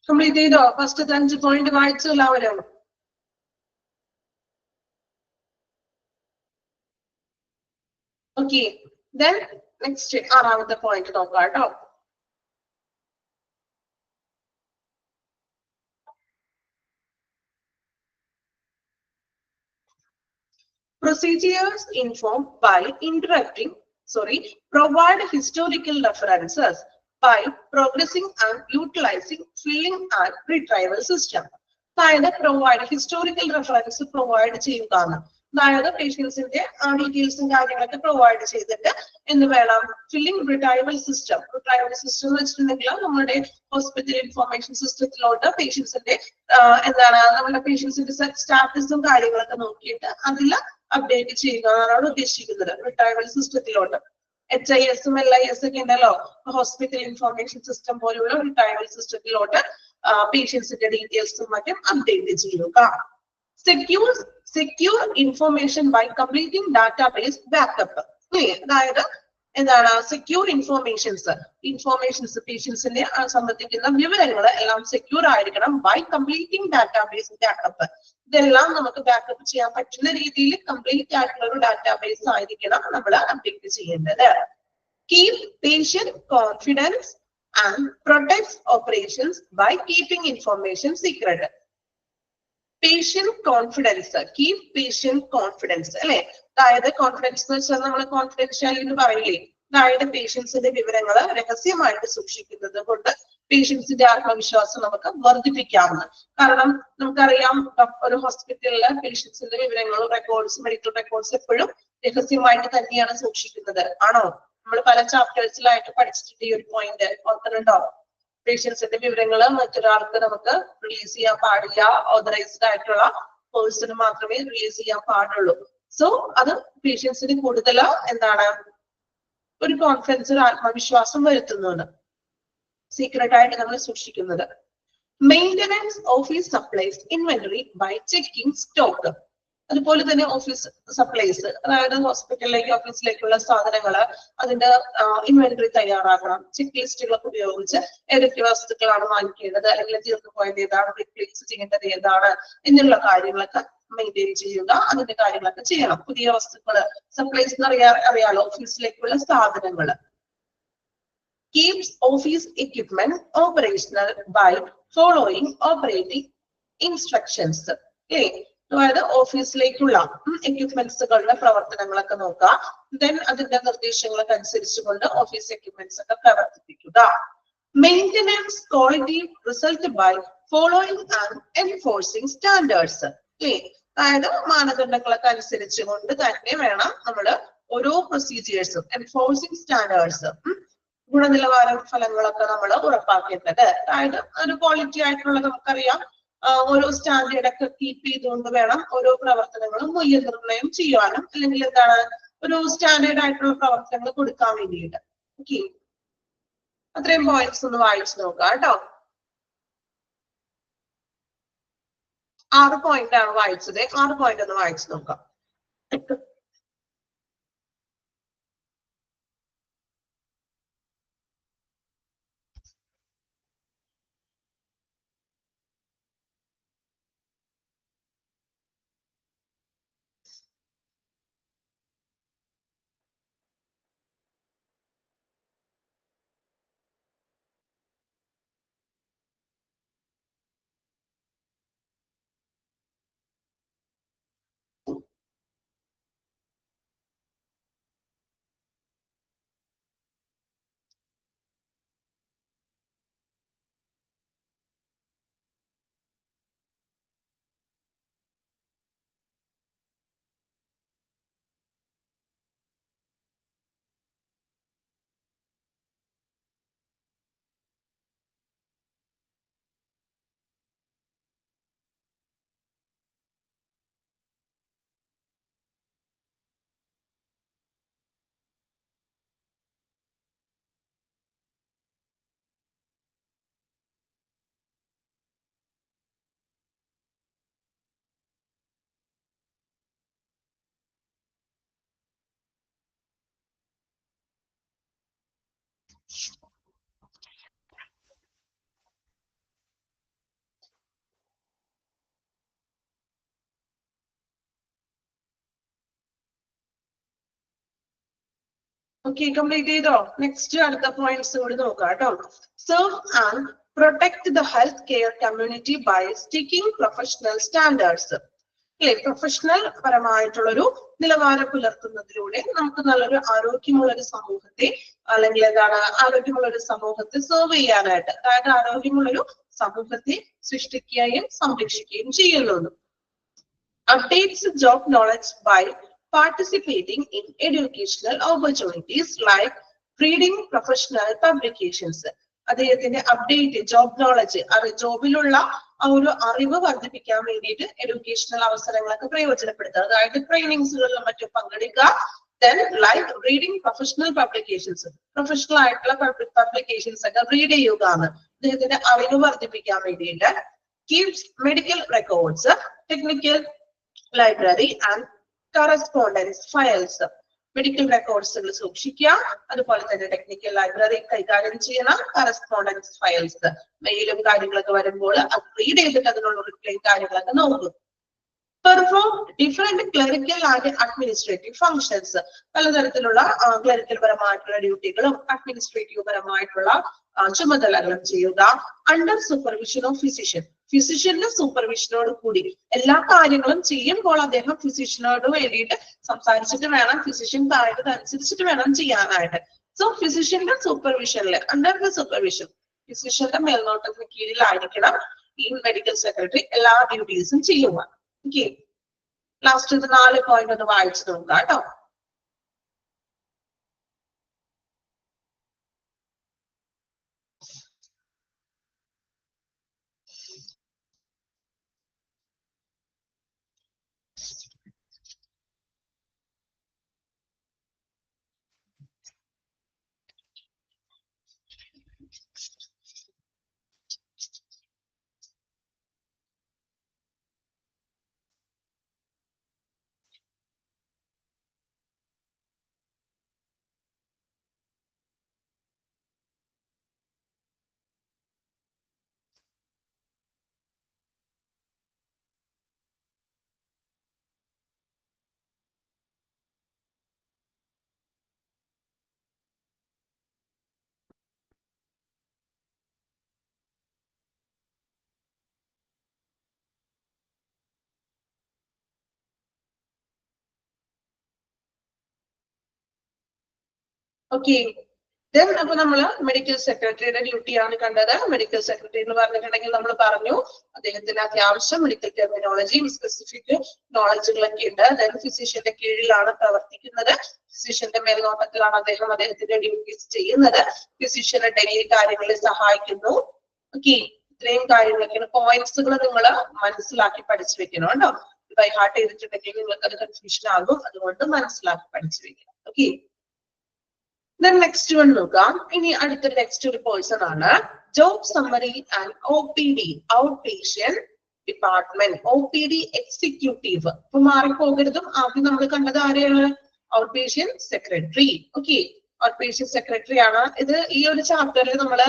കംപ്ലീറ്റ് ചെയ്തോ? ഫസ്റ്റ് 5 പോയിന്റ് വായിച്ചു എല്ലാവരും? ഓക്കെ, ദെൻ നെക്സ്റ്റ് 6ാമത്തെ പോയിന്റ് നോക്കാം കേട്ടോ. Procedures informed by provide historical references by progressing and utilizing filling and retrieval system. അതായത് പ്രൊവൈഡ് ഹിസ്റ്റോറിക്കൽ റെഫറൻസ് പ്രൊവൈഡ് ചെയ്യുകയാണ്. അതായത് പേഷ്യൻസിന്റെ ഡീറ്റെയിൽസും കാര്യങ്ങളൊക്കെ പ്രൊവൈഡ് ചെയ്തിട്ട് എന്ത് വേണം, ഫില്ലിംഗ് റിട്രൈവൽ സിസ്റ്റം. റിട്രൈവൽ സിസ്റ്റം എന്ന് വെച്ചിട്ടുണ്ടെങ്കിൽ നമ്മുടെ ഹോസ്പിറ്റൽ ഇൻഫർമേഷൻ സിസ്റ്റത്തിലോട്ട് പേഷ്യൻസിന്റെ എന്താണ് നമ്മുടെ പേഷ്യൻസിന്റെ സ്റ്റാറ്റസും കാര്യങ്ങളൊക്കെ നോക്കിയിട്ട് അതിൽ അപ്ഡേറ്റ് ചെയ്യുക എന്നാണ് ഉദ്ദേശിക്കുന്നത്. റിട്രൈവൽ സിസ്റ്റത്തിലോട്ട് HIS LIS ഒക്കെ ഉണ്ടല്ലോ, ഹോസ്പിറ്റൽ ഇൻഫർമേഷൻ സിസ്റ്റം പോലുള്ള റിട്രൈവൽ സിസ്റ്റത്തിലോട്ട് പേഷ്യൻസിന്റെ ഡീറ്റെയിൽസും മറ്റും അപ്ഡേറ്റ് ചെയ്യുക. secure information by completing database backup. അതായത് എന്താണ് സെക്യൂർ ഇൻഫോർമേഷൻസ് പേഷ്യൻസിനെ സംബന്ധിക്കുന്ന വിവരങ്ങൾ എല്ലാം സെക്യൂർ ആയിരിക്കണം ബൈ കംപ്ലീറ്റിംഗ് ഡാറ്റാബേസ് ബാക്കപ്പ്. ഇതെല്ലാം നമുക്ക് ബാക്കപ്പ് ചെയ്യാൻ പറ്റുന്ന രീതിയിൽ കംപ്ലീറ്റ് ആയിട്ടുള്ള ഒരു ഡാറ്റാബേസ് ആയിരിക്കണം നമ്മൾ അപ്ഡേറ്റ് ചെയ്യേണ്ടത്. Keep patient confidence and protects operations by keeping information secret. Patient confidence, keep patient confidence അല്ലെ. അതായത് കോൺഫിഡൻസ് എന്ന് വെച്ചാൽ നമ്മൾ കോൺഫിഡൻഷ്യാലിറ്റി എന്ന് പറയില്ലേ, അതായത് പേഷ്യൻസിന്റെ വിവരങ്ങൾ രഹസ്യമായിട്ട് സൂക്ഷിക്കുന്നത് കൊണ്ട് പേഷ്യൻസിന്റെ ആത്മവിശ്വാസം നമുക്ക് വർദ്ധിപ്പിക്കാവുന്ന. കാരണം നമുക്കറിയാം ഒരു ഹോസ്പിറ്റലിലെ പേഷ്യൻസിന്റെ വിവരങ്ങളും റെക്കോർഡ്സ്, മെഡിക്കൽ റെക്കോർഡ്സ് എപ്പോഴും രഹസ്യമായിട്ട് തന്നെയാണ് സൂക്ഷിക്കുന്നത്. ആണോ? നമ്മൾ പല ചാപ്റ്റേഴ്സിലായിട്ട് പഠിച്ചിട്ടുണ്ട് ഈ ഒരു പോയിന്റ്. ഓർക്കുന്നുണ്ടോ? പേഷ്യൻസിന്റെ വിവരങ്ങൾ മറ്റൊരാൾക്ക് നമുക്ക് റിലീസ് ചെയ്യാൻ പാടില്ല. ഓതറൈസ്ഡ് ആയിട്ടുള്ള പേഴ്സണ് മാത്രമേ റിലീസ് ചെയ്യാൻ പാടുള്ളൂ. സോ അത് പേഷ്യൻസിന് കൂടുതൽ എന്താണ് ഒരു കോൺഫിഡൻസ്, ഒരു ആത്മവിശ്വാസം വരുത്തുന്നതാണ് സീക്രട്ട് ആയിട്ട് നമ്മൾ സൂക്ഷിക്കുന്നത്. Maintenance office supplies inventory by checking stock. അതുപോലെ തന്നെ ഓഫീസ് സപ്ലൈസ്, അതായത് ഹോസ്പിറ്റലിലേക്ക് ഓഫീസിലേക്കുള്ള സാധനങ്ങൾ അതിന്റെ ഇൻവെന്ററി തയ്യാറാക്കണം. ചെക്ക് ലിസ്റ്റുകളൊക്കെ ഉപയോഗിച്ച് ഏതൊക്കെ വസ്തുക്കളാണ് വാങ്ങിക്കേണ്ടത്, അല്ലെങ്കിൽ തീർന്നു പോയത് ഏതാണ്, റീപ്ലേസ് ചെയ്യേണ്ടത് ഏതാണ് എന്നുള്ള കാര്യങ്ങളൊക്കെ മെയിൻറ്റെയിൻ ചെയ്യുക. അതിന്റെ കാര്യങ്ങളൊക്കെ ചെയ്യണം. പുതിയ വസ്തുക്കള് സപ്ലൈസ് അറിയാലോ, ഓഫീസിലേക്കുള്ള സാധനങ്ങൾ. Keeps office equipment operational by following operating instructions. അല്ലേ? അതായത് ഓഫീസിലേക്കുള്ള എക്യുപ്മെന്റ്സുകളുടെ പ്രവർത്തനങ്ങളൊക്കെ നോക്കുക. ദെൻ അതിന്റെ നിർദ്ദേശങ്ങളൊക്കെ അനുസരിച്ചുകൊണ്ട് ഓഫീസ് എക്യുപ്മെന്റ്സ് ഒക്കെ പ്രവർത്തിപ്പിക്കുക. Maintenance quality result by following and enforcing standards. അല്ലേ? അതായത് മാനദണ്ഡങ്ങളൊക്കെ അനുസരിച്ചുകൊണ്ട് തന്നെ വേണം നമ്മൾ ഓരോ പ്രൊസീജിയേഴ്സും, എൻഫോഴ്സിംഗ് സ്റ്റാൻഡേർഡ്സ്, ഗുണനിലവാര ഫലങ്ങളൊക്കെ നമ്മൾ ഉറപ്പാക്കേണ്ടത്. അതായത് ഒരു ക്വാളിറ്റി ആയിട്ടുള്ള നമുക്കറിയാം ഓരോ സ്റ്റാൻഡേർഡ് ഒക്കെ കീപ്പ് ചെയ്തുകൊണ്ട് വേണം ഓരോ പ്രവർത്തനങ്ങളും മൂല്യനിർണ്ണയം ചെയ്യുവാനും, അല്ലെങ്കിൽ എന്താണ് ഒരു സ്റ്റാൻഡേർഡ് ആയിട്ടുള്ള പ്രവർത്തനങ്ങൾ കൊടുക്കാൻ വേണ്ടിയിട്ട്. ഓക്കെ, അത്രയും പോയിന്റ്സ് ഒന്ന് വായിച്ചു നോക്കാം കേട്ടോ. 6 പോയിന്റ് ആണ് വായിച്ചത്. 6 പോയിന്റ് ഒന്ന് വായിച്ചു നോക്കാം. ഓക്കെ, കംപ്ലീറ്റ് ചെയ്തോ? നെക്സ്റ്റ് അടുത്ത പോയിന്റ്സ് കൂടി നോക്കാം കേട്ടോ. Serve and protect the health care community by sticking professional standards. അല്ലെ, പ്രൊഫഷണൽ പരമായിട്ടുള്ളൊരു നിലവാരം പുലർത്തുന്നതിലൂടെ നമുക്ക് നല്ലൊരു ആരോഗ്യമുള്ള ഒരു സമൂഹത്തെ, അല്ലെങ്കിൽ എന്താണ് ആരോഗ്യമുള്ള ഒരു സമൂഹത്തെ സെർവ് ചെയ്യാനായിട്ട്, അതായത് ആരോഗ്യമുള്ളൊരു സമൂഹത്തെ സൃഷ്ടിക്കുകയും സംരക്ഷിക്കുകയും ചെയ്യുന്നു. Updates job knowledge by participating in educational opportunities like reading professional publications. അദ്ദേഹത്തിന്റെ അപ്ഡേറ്റ് ജോബ് നോളജ്, ജോബിലുള്ള ആ ഒരു അറിവ് വർദ്ധിപ്പിക്കാൻ വേണ്ടിയിട്ട് എഡ്യൂക്കേഷണൽ അവസരങ്ങളൊക്കെ പ്രയോജനപ്പെടുത്തുക. അതായത് ട്രെയിനിങ്സുകളിലും മറ്റും പങ്കെടുക്കുക. Then like reading professional publications, professional ആയിട്ടുള്ള പബ്ലിക്കേഷൻസ് ഒക്കെ റീഡ് ചെയ്യുക എന്ന് അദ്ദേഹത്തിന്റെ അറിവ് വർദ്ധിപ്പിക്കാൻ വേണ്ടിയിട്ട്. Keeps medical records, technical library and correspondence files. Medical റെക്കോർഡ്സുകൾ സൂക്ഷിക്കുക, അതുപോലെ തന്നെ ടെക്നിക്കൽ ലൈബ്രറി കൈകാര്യം ചെയ്യണം. കറസ്പോണ്ടൻസ് ഫയൽസ്, മെയിലും കാര്യങ്ങളൊക്കെ വരുമ്പോൾ അത് റീഡ് ചെയ്തിട്ട് അതിനുള്ള റിപ്ലൈ കാര്യങ്ങളൊക്കെ നോക്കും. Perform different clerical and administrative functions. പലതരത്തിലുള്ള ക്ലറിക്കൽ പരമായിട്ടുള്ള ഡ്യൂട്ടികളും അഡ്മിനിസ്ട്രേറ്റീവ് പരമായിട്ടുള്ള ചുമതലകളും ചെയ്യുക. Under supervision of physician. ഫിസിഷ്യന്റെ സൂപ്പർവിഷനോട് കൂടി എല്ലാ കാര്യങ്ങളും ചെയ്യുമ്പോൾ അദ്ദേഹം ഫിസിഷ്യനോട് വേണ്ടിയിട്ട് സംസാരിച്ചിട്ട് വേണം, ഫിസിഷ്യൻ പറയുന്നതനുസരിച്ചിട്ട് വേണം ചെയ്യാനായിട്ട്. സോ ഫിസിഷ്യന്റെ സൂപ്പർവിഷനിൽ, അണ്ടർ ദ സൂപ്പർവിഷൻ, ഫിസിഷ്യന്റെ മേൽനോട്ടത്തിന് കീഴിലായിരിക്കണം ഈ മെഡിക്കൽ സെക്രട്ടറി എല്ലാ ഡ്യൂട്ടീസും ചെയ്യുക. ഓക്കെ, ലാസ്റ്റ് ഇത് 4 പോയിന്റ് ഒന്ന് വായിച്ചു നോക്കുക കേട്ടോ. ഓക്കെ, ദെൻ അപ്പൊ നമ്മള് മെഡിക്കൽ സെക്രട്ടറിയുടെ ഡ്യൂട്ടിയാണ് കണ്ടത്. മെഡിക്കൽ സെക്രട്ടറി എന്ന് പറഞ്ഞിട്ടുണ്ടെങ്കിൽ നമ്മൾ പറഞ്ഞു അദ്ദേഹത്തിന് അത്യാവശ്യം മെഡിക്കൽ ടെർമിനോളജിയും സ്പെസിഫിക് നോളജുകളൊക്കെ ഉണ്ട്. ദെൻ ഫിസിഷ്യന്റെ കീഴിലാണ് പ്രവർത്തിക്കുന്നത്. ഫിസിഷ്യന്റെ മേൽനോട്ടത്തിലാണ് അദ്ദേഹത്തിന്റെ ഡ്യൂട്ടീസ് ചെയ്യുന്നത്. ഫിസിഷ്യനെ ഡെയിലി കാര്യങ്ങളിൽ സഹായിക്കുന്നു. ഓക്കെ, ഇത്രയും കാര്യങ്ങളൊക്കെയാണ്. പോയിന്റ്സുകൾ നിങ്ങൾ മനസ്സിലാക്കി പഠിച്ചു വെക്കണം കേട്ടോ. ബൈ ഹാർട്ട് ചെയ്തിട്ടുണ്ടെങ്കിൽ നിങ്ങൾക്ക് അത് കൺഫ്യൂഷൻ ആകും, അതുകൊണ്ട് മനസ്സിലാക്കി പഠിച്ചു വെക്കണം. ഓക്കെ, then next one നോക്കാം. ഇനി അടുത്ത നെക്സ്റ്റ് ഒരു പേഴ്സൺ ആണ്. Job summary and OPD, out patient department, OPD executive. അപ്പൊ മാറിപ്പോകരുതും. ആദ്യം നമ്മൾ കണ്ടത് ആരെയാണ്? Out patient secretary. Okay, out patient secretary ആണ്. ഇത് ഈ ഒരു ചാപ്റ്ററിൽ നമ്മൾ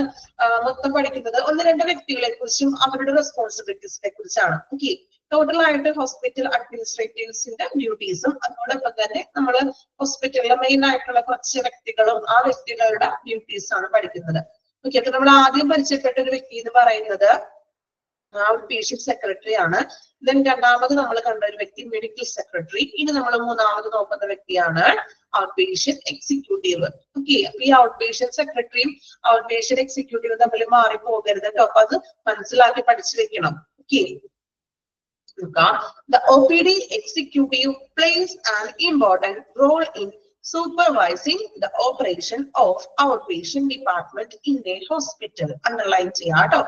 മൊത്തം പഠിക്കുന്നത് 1-2 വ്യക്തികളെ കുറിച്ചും അവരുടെ റെസ്പോൺസിബിലിറ്റീസിനെ കുറിച്ചാണ്. ഓക്കെ, ടോട്ടൽ ആയിട്ട് ഹോസ്പിറ്റൽ അഡ്മിനിസ്ട്രേറ്റീവ്സിന്റെ ഡ്യൂട്ടീസും അതോടൊപ്പം തന്നെ നമ്മൾ ഹോസ്പിറ്റലിലെ മെയിൻ ആയിട്ടുള്ള കുറച്ച് വ്യക്തികളും ആ വ്യക്തികളുടെ ഡ്യൂട്ടീസ് ആണ് പഠിക്കുന്നത്. ഓക്കെ, അപ്പൊ നമ്മൾ ആദ്യം പരിചയപ്പെട്ട ഒരു വ്യക്തി എന്ന് പറയുന്നത് ഔട്ട് പേഷ്യന്റ് സെക്രട്ടറി ആണ്. ദെൻ രണ്ടാമത് നമ്മൾ കണ്ട ഒരു വ്യക്തി മെഡിക്കൽ സെക്രട്ടറി. ഇനി നമ്മൾ മൂന്നാമത് നോക്കുന്ന വ്യക്തിയാണ് ഔട്ട് പേഷ്യന്റ് എക്സിക്യൂട്ടീവ്. ഓക്കെ, അപ്പൊ ഈ ഔട്ട് പേഷ്യന്റ് സെക്രട്ടറിയും ഔട്ട് പേഷ്യന്റ് എക്സിക്യൂട്ടീവും തമ്മിൽ മാറിപ്പോകരുത് കേട്ടോ. അപ്പൊ അത് മനസ്സിലാക്കി പഠിച്ചു വെക്കണം. Okay, the OPD executive plays an important role in supervising the operation of outpatient department in a hospital. Underline ചെയ്യാട്ടോ.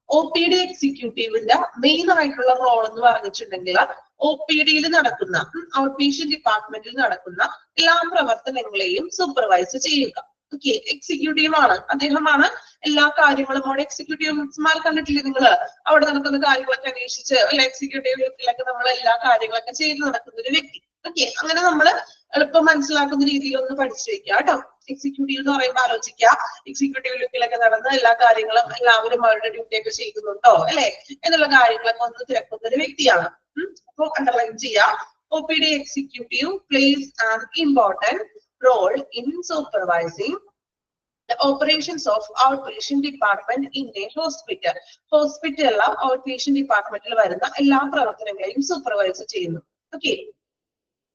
OPD എക്സിക്യൂട്ടീവിന്റെ മെയിൻ ആയിട്ടുള്ള റോൾ എന്ന് പറഞ്ഞിട്ടുണ്ടെങ്കിൽ OPD-യിൽ നടക്കുന്ന ഔട്ട് പേഷ്യന്റ് ഡിപ്പാർട്ട്മെന്റിൽ നടക്കുന്ന എല്ലാ പ്രവർത്തനങ്ങളെയും സൂപ്പർവൈസ് ചെയ്യുക. ഓക്കെ, എക്സിക്യൂട്ടീവ് ആണ്, അദ്ദേഹമാണ് എല്ലാ കാര്യങ്ങളും. അവിടെ എക്സിക്യൂട്ടീവ്മാർ കണ്ടിട്ടില്ലേ നിങ്ങള്? അവിടെ നടക്കുന്ന കാര്യങ്ങളൊക്കെ അന്വേഷിച്ച് അല്ലെ, എക്സിക്യൂട്ടീവിലൊക്കെ നമ്മൾ എല്ലാ കാര്യങ്ങളൊക്കെ ചെയ്ത് നടക്കുന്ന ഒരു വ്യക്തി. ഓക്കെ, അങ്ങനെ നമ്മൾ എളുപ്പം മനസ്സിലാക്കുന്ന രീതിയിൽ ഒന്ന് പഠിച്ചു വെക്കുക കേട്ടോ. എക്സിക്യൂട്ടീവ് എന്ന് പറയുമ്പോൾ ആലോചിക്കുക, എക്സിക്യൂട്ടീവ് ലുക്കിലൊക്കെ നടന്ന് എല്ലാ കാര്യങ്ങളും എല്ലാവരും അവരുടെ ഡ്യൂട്ടി ഒക്കെ ചെയ്യുന്നുണ്ടോ അല്ലെ എന്നുള്ള കാര്യങ്ങളൊക്കെ ഒന്ന് തിരക്കുന്ന ഒരു വ്യക്തിയാണ്. അപ്പൊ അണ്ടർലൈൻ ചെയ്യാം. OPD executive plays an important role in supervising the operations of outpatient department in a hospital. ഹോസ്പിറ്റലിലെ outpatient departmentൽ വരുന്ന എല്ലാ പ്രവർത്തനങ്ങളെയും സൂപ്പർവൈസ് ചെയ്യുന്നു. ഓക്കെ,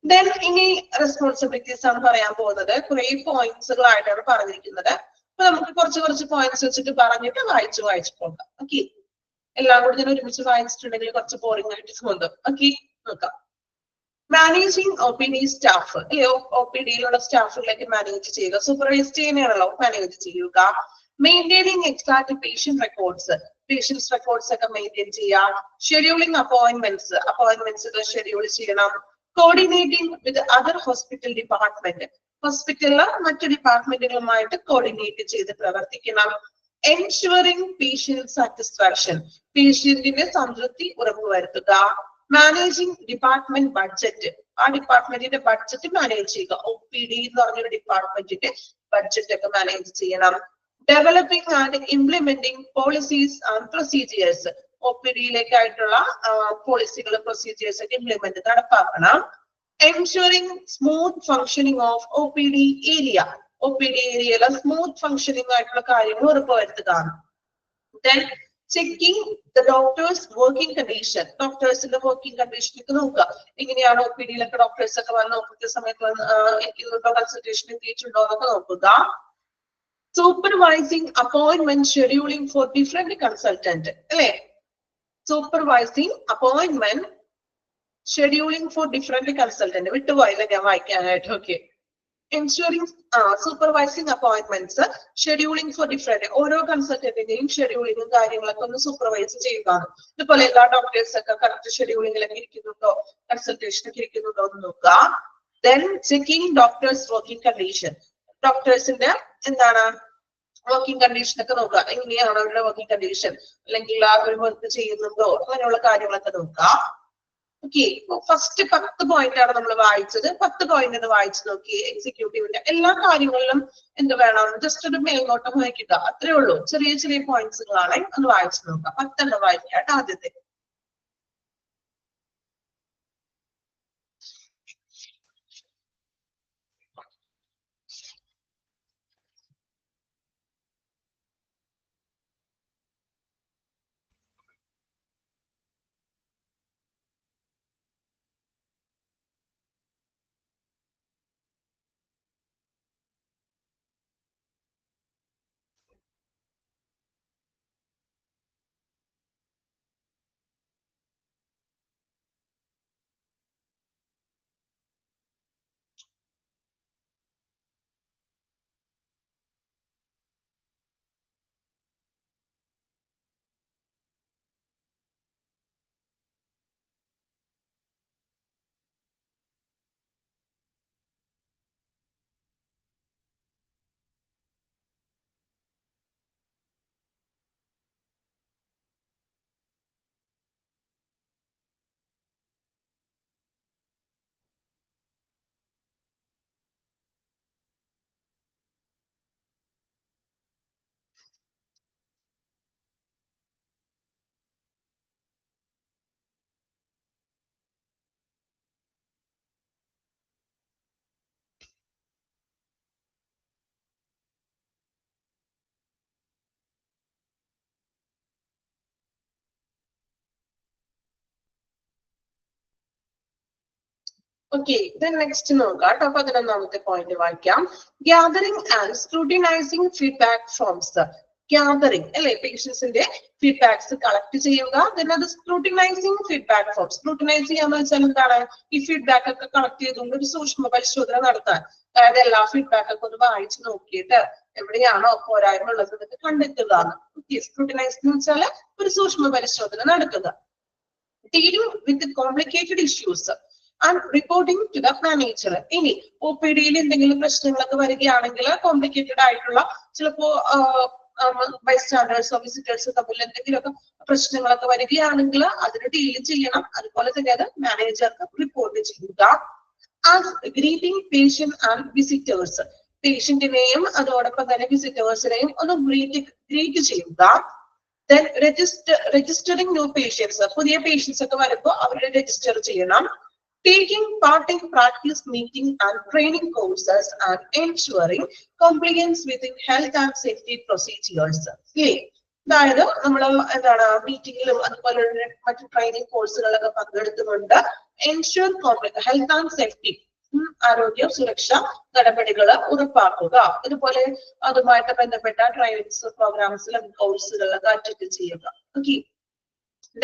ദെൻ ഇനി റെസ്പോൺസിബിലിറ്റീസ് ആണ് പറയാൻ പോകുന്നത്. കുറെ പോയിന്റ്സുകളായിട്ടാണ് പറഞ്ഞിരിക്കുന്നത്. അപ്പൊ നമുക്ക് കുറച്ച് പോയിന്റ്സ് വെച്ചിട്ട് പറഞ്ഞിട്ട് വായിച്ചു പോകാം. ഓക്കെ, എല്ലാം കൂടി ഞാൻ ഒരുമിച്ച് വായിച്ചിട്ടുണ്ടെങ്കിൽ കുറച്ച് ബോറിംഗ് ആയിട്ട് തോന്നും. ഓക്കെ, നോക്കാം. മാനേജിങ് OPD സ്റ്റാഫ്, OPD-യിലുള്ള സ്റ്റാഫുകളൊക്കെ മാനേജ് ചെയ്യുക. സൂപ്പർവൈസ് ചെയ്യുന്നതാണല്ലോ മാനേജ് ചെയ്യുക. Maintaining exact patient records, patients records ഒക്കെ മെയിൻറ്റെയിൻ ചെയ്യുക. ഷെഡ്യൂളിംഗ് അപ്പോയിന്റ്മെന്റ്സ് ഷെഡ്യൂൾ ചെയ്യണം. Coordinating with other hospital department, ഹോസ്പിറ്റലിലെ മറ്റു ഡിപ്പാർട്ട്മെന്റുകളുമായിട്ട് കോർഡിനേറ്റ് ചെയ്ത് പ്രവർത്തിക്കണം. എൻഷുറിംഗ് പേഷ്യന്റ് സാറ്റിസ്ഫാക്ഷൻ, പേഷ്യന്റിന്റെ സംതൃപ്തി ഉറപ്പുവരുത്തുക. മാനേജിങ് ഡിപ്പാർട്ട്മെന്റ് ബഡ്ജറ്റ്, ആ ഡിപ്പാർട്ട്മെന്റിന്റെ ബഡ്ജറ്റ് മാനേജ് ചെയ്യുക. OPD എന്ന് പറഞ്ഞൊരു ഡിപ്പാർട്ട്മെന്റിന്റെ ബഡ്ജറ്റ് ഒക്കെ മാനേജ് ചെയ്യണം. Developing and implementing policies and procedures, OPD-യിലേക്കായിട്ടുള്ള പോളിസികൾ പ്രൊസീജിയേഴ്സ് ഒക്കെ ഇംപ്ലിമെന്റ് നടപ്പാക്കണം. Ensuring smooth functioning of OPD area, OPD ഏരിയയിലെ സ്മൂത്ത് ഫംഗ്ഷനിങ് ആയിട്ടുള്ള കാര്യങ്ങൾ ഉറപ്പുവരുത്തുക. Then checking the doctor's working condition, ഡോക്ടേഴ്സിന്റെ വർക്കിംഗ് കണ്ടീഷൻ ഒക്കെ നോക്കുക. എങ്ങനെയാണ് OPD-യിലൊക്കെ ഡോക്ടേഴ്സ് ഒക്കെ വന്ന് കൃത്യസമയത്ത് കൺസൾട്ടേഷൻ എത്തിയിട്ടുണ്ടോ എന്നൊക്കെ നോക്കുക. Supervising appointment scheduling for different consultant, അല്ലെ? Supervising appointment scheduling for different consultant, വിട്ടുപോയില്ല ഞാൻ വായിക്കാനായിട്ട്. Okay. Ensuring supervising appointments, scheduling for different, ഓരോ കൺസൾട്ടന്റിന്റെയും ഷെഡ്യൂളിങ്ങും കാര്യങ്ങളൊക്കെ ഒന്ന് സൂപ്പർവൈസ് ചെയ്യുകയാണ്. ഇതുപോലെ എല്ലാ ഡോക്ടേഴ്സ് ഒക്കെ കറക്റ്റ് ഷെഡ്യൂളിങ്ങിലൊക്കെ ഇരിക്കുന്നുണ്ടോ, കൺസൾട്ടേഷൻ ഒക്കെ ഇരിക്കുന്നുണ്ടോ എന്ന് നോക്കുക. Then checking doctors working condition, ഡോക്ടേഴ്സിന്റെ എന്താണ് വർക്കിംഗ് കണ്ടീഷൻ ഒക്കെ നോക്കുക. എങ്ങനെയാണ് അവരുടെ വർക്കിംഗ് കണ്ടീഷൻ, അല്ലെങ്കിൽ അവർ വർക്ക് ചെയ്യുന്നുണ്ടോ, അങ്ങനെയുള്ള കാര്യങ്ങളൊക്കെ നോക്കുക. ഓക്കെ. ഫസ്റ്റ് 10 പോയിന്റ് ആണ് നമ്മൾ വായിച്ചത്. 10 പോയിന്റ് ഒന്ന് വായിച്ചു നോക്കി. എക്സിക്യൂട്ടീവിന്റെ എല്ലാ കാര്യങ്ങളിലും എന്ത് വേണം, ജസ്റ്റ് ഒരു മേൽനോട്ടം വായിക്കുക, അത്രേ ഉള്ളൂ. ചെറിയ ചെറിയ പോയിന്റ്സുകളാണ്, ഒന്ന് വായിച്ചു നോക്കാം. 10 വായിക്കാട്ട് ആദ്യത്തെ. ഓക്കെ. then next നോക്കാം കേട്ടോ. 11ാമത്തെ പോയിന്റ് വായിക്കാം. ഗ്യാതറിംഗ് ആൻഡ് സ്ക്രൂട്ടിനൈസിംഗ് ഫീഡ്ബാക്ക് ഫ്രോംസ്, ഗ്യാതറിംഗ് അല്ലെ, പേഷ്യൻസിന്റെ ഫീഡ്ബാക്സ് കളക്ട് ചെയ്യുക. then അത് സ്ക്രൂട്ടിനൈസിംഗ് ഫീഡ്ബാക്ക് ഫ്രോം, സ്ക്രൂട്ടിനൈസ് ചെയ്യാന്ന് വെച്ചാൽ എന്താണ്, ഈ ഫീഡ്ബാക്ക് ഒക്കെ കളക്ട് ചെയ്തുകൊണ്ട് ഒരു സൂക്ഷ്മ പരിശോധന നടത്താൻ. അതായത് എല്ലാ ഫീഡ്ബാക്ക് ഒക്കെ ഒന്ന് വായിച്ചു നോക്കിയിട്ട് എവിടെയാണോ പോരായ്മ ഉള്ളത് എന്നൊക്കെ കണ്ടെത്തുക. സ്ക്രൂട്ടിനൈസ് എന്ന് വെച്ചാൽ ഒരു സൂക്ഷ്മ പരിശോധന നടത്തുക. dealing with complicated issues and reporting to the manager. ഇനി OPD-യിൽ എന്തെങ്കിലും പ്രശ്നങ്ങളൊക്കെ വരികയാണെങ്കിൽ, കോംപ്ലിക്കേറ്റഡ് ആയിട്ടുള്ള ചിലപ്പോ ബൈസ്റ്റാൻഡേഴ്സോ വിസിറ്റേഴ്സോ തമ്മിൽ എന്തെങ്കിലുമൊക്കെ പ്രശ്നങ്ങളൊക്കെ വരികയാണെങ്കിൽ അതിന് ഡീൽ ചെയ്യണം. അതുപോലെ തന്നെ അത് മാനേജർക്ക് റിപ്പോർട്ട് ചെയ്യുക. As greeting patient and visitors, പേഷ്യന്റിനെയും അതോടൊപ്പം തന്നെ വിസിറ്റേഴ്സിനെയും ഒന്ന് ഗ്രീറ്റ് ചെയ്യുക. Then registering new patients, പുതിയ പേഷ്യൻസ് ഒക്കെ വരുമ്പോൾ അവരെ രജിസ്റ്റർ ചെയ്യണം. Taking part in practice meeting and training courses and ensuring compliance with health and safety procedures. അതായത് നമ്മൾ എന്താണ് മീറ്റിംഗിലും അതുപോലെ മറ്റു ട്രെയിനിങ് കോഴ്സുകളൊക്കെ പങ്കെടുത്തുകൊണ്ട് എൻഷുർ ഹെൽത്ത് ആൻഡ് സേഫ്റ്റി, ആരോഗ്യ സുരക്ഷ നടപടികൾ ഉറപ്പാക്കുക. ഇതുപോലെ അതുമായിട്ട് ബന്ധപ്പെട്ട ട്രെയിനിങ്സ് പ്രോഗ്രാംസിലും കോഴ്സുകളിലൊക്കെ അറ്റൻഡ് ചെയ്യുക. Okay.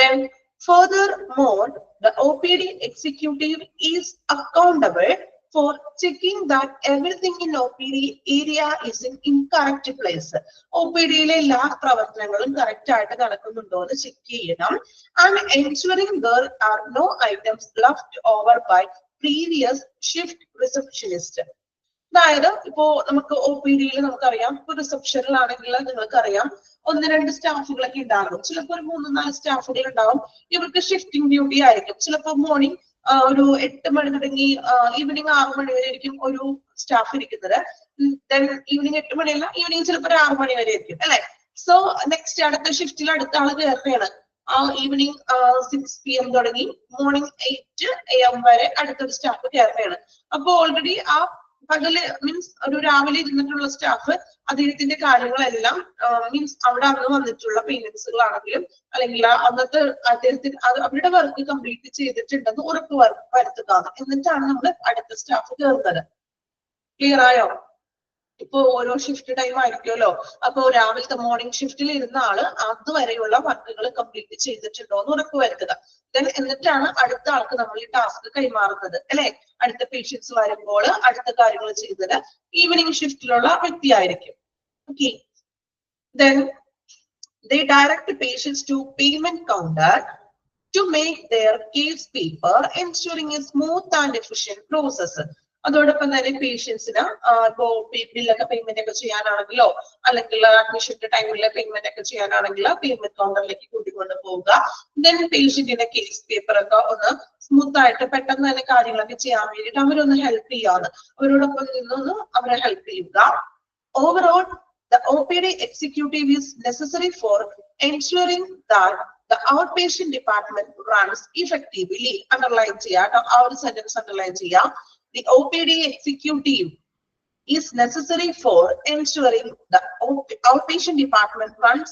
Then furthermore, the OPD executive is accountable for checking that everything in OPD area is in correct place. OPD-യിലെ എല്ലാ പ്രവർത്തനങ്ങളും കറക്റ്റ് ആയിട്ട് നടക്കുന്നുണ്ടോ എന്ന് ചെക്ക് ചെയ്യണം. And ensuring there are no items left over by previous shift receptionist. അതായത് ഇപ്പോ നമുക്ക് O P ഡിയിൽ നമുക്കറിയാം, ഇപ്പൊ റിസപ്ഷനിലാണെങ്കിൽ നിങ്ങൾക്കറിയാം 1-2 സ്റ്റാഫുകളൊക്കെ ഉണ്ടാകും. ചിലപ്പോൾ ഒരു 3-4 സ്റ്റാഫുകൾ ഉണ്ടാവും. ഇവർക്ക് ഷിഫ്റ്റിംഗ് ഡ്യൂട്ടി ആയിരിക്കും. ചിലപ്പോൾ മോർണിംഗ് ഒരു 8 മണി തുടങ്ങി ഈവനിങ് 6 മണി വരെ ആയിരിക്കും ഒരു സ്റ്റാഫ് ഇരിക്കുന്നത്. ദെൻ ഈവനിങ് 8 മണിയല്ല, ഈവനിങ് ചിലപ്പോൾ ഒരു 6 മണി വരെ ആയിരിക്കും അല്ലെ. സോ നെക്സ്റ്റ് അടുത്ത ഷിഫ്റ്റിൽ അടുത്ത ആള് കയറുകയാണ്. ഈവനിങ് 6 PM തുടങ്ങി മോർണിംഗ് 8 AM വരെ അടുത്തൊരു സ്റ്റാഫ് കയറുകയാണ്. അപ്പൊ ഓൾറെഡി ആ പകല് മീൻസ് ഒരു രാവിലെ ഇരുന്നിട്ടുള്ള സ്റ്റാഫ് അദ്ദേഹത്തിന്റെ കാര്യങ്ങളെല്ലാം മീൻസ് അവിടെ അന്ന് വന്നിട്ടുള്ള പേയ്മെന്റ്സുകളാണെങ്കിലും അല്ലെങ്കിൽ അന്നത്തെ അദ്ദേഹത്തിന് അവരുടെ വർക്ക് കംപ്ലീറ്റ് ചെയ്തിട്ടുണ്ടെന്ന് ഉറപ്പ് വരുത്തുക. എന്നിട്ടാണ് നമ്മൾ അടുത്ത സ്റ്റാഫ് കയറുന്നത്. ക്ലിയർ ആയോ? ഇപ്പൊ ഓരോ ഷിഫ്റ്റ് ടൈം ആയിരിക്കുമല്ലോ. അപ്പൊ രാവിലത്തെ മോർണിംഗ് ഷിഫ്റ്റിൽ ഇരുന്ന ആള് അതുവരെയുള്ള വർക്കുകൾ കംപ്ലീറ്റ് ചെയ്തിട്ടുണ്ടോ എന്ന് ഉറപ്പ് വരുത്തുക. എന്നിട്ടാണ് അടുത്ത ആൾക്ക് നമ്മൾ ഈ ടാസ്ക് കൈമാറുന്നത് അല്ലെ. അടുത്ത പേഷ്യൻസ് വരുമ്പോൾ അടുത്ത കാര്യങ്ങൾ ചെയ്യുന്നത് ഈവനിങ് ഷിഫ്റ്റിലുള്ള വ്യക്തിയായിരിക്കും. Okay, then they direct patients to payment counter to make their case paper, ensuring a smooth and efficient process. അതോടൊപ്പം തന്നെ പേഷ്യൻസിന് ഇപ്പോ ബില്ലൊക്കെ പേയ്മെന്റ് ഒക്കെ ചെയ്യാനാണെങ്കിലോ അല്ലെങ്കിൽ അഡ്മിഷന്റെ ടൈമിലെ പേയ്മെന്റ് ഒക്കെ ചെയ്യാനാണെങ്കിൽ പേയ്മെന്റ് കൗണ്ടറിലേക്ക് കൂട്ടിക്കൊണ്ട് പോവുക. ദെൻ പേഷ്യന്റിന്റെ കേസ് പേപ്പർ ഒക്കെ ഒന്ന് സ്മൂത്ത് ആയിട്ട് പെട്ടെന്ന് തന്നെ കാര്യങ്ങളൊക്കെ ചെയ്യാൻ വേണ്ടിയിട്ട് അവരൊന്ന് ഹെൽപ്പ് ചെയ്യാന്ന്, അവരോടൊപ്പം നിന്നൊന്ന് അവരെ ഹെൽപ്പ് ചെയ്യുക. Overall the OPD executive is necessary for ensuring that the outpatient department runs effectively. Underline ചെയ്യാം, ആ ഒരു സെന്റൻസ് അണ്ടർലൈൻ ചെയ്യാം. The OPD executive is necessary for ensuring the outpatient department runs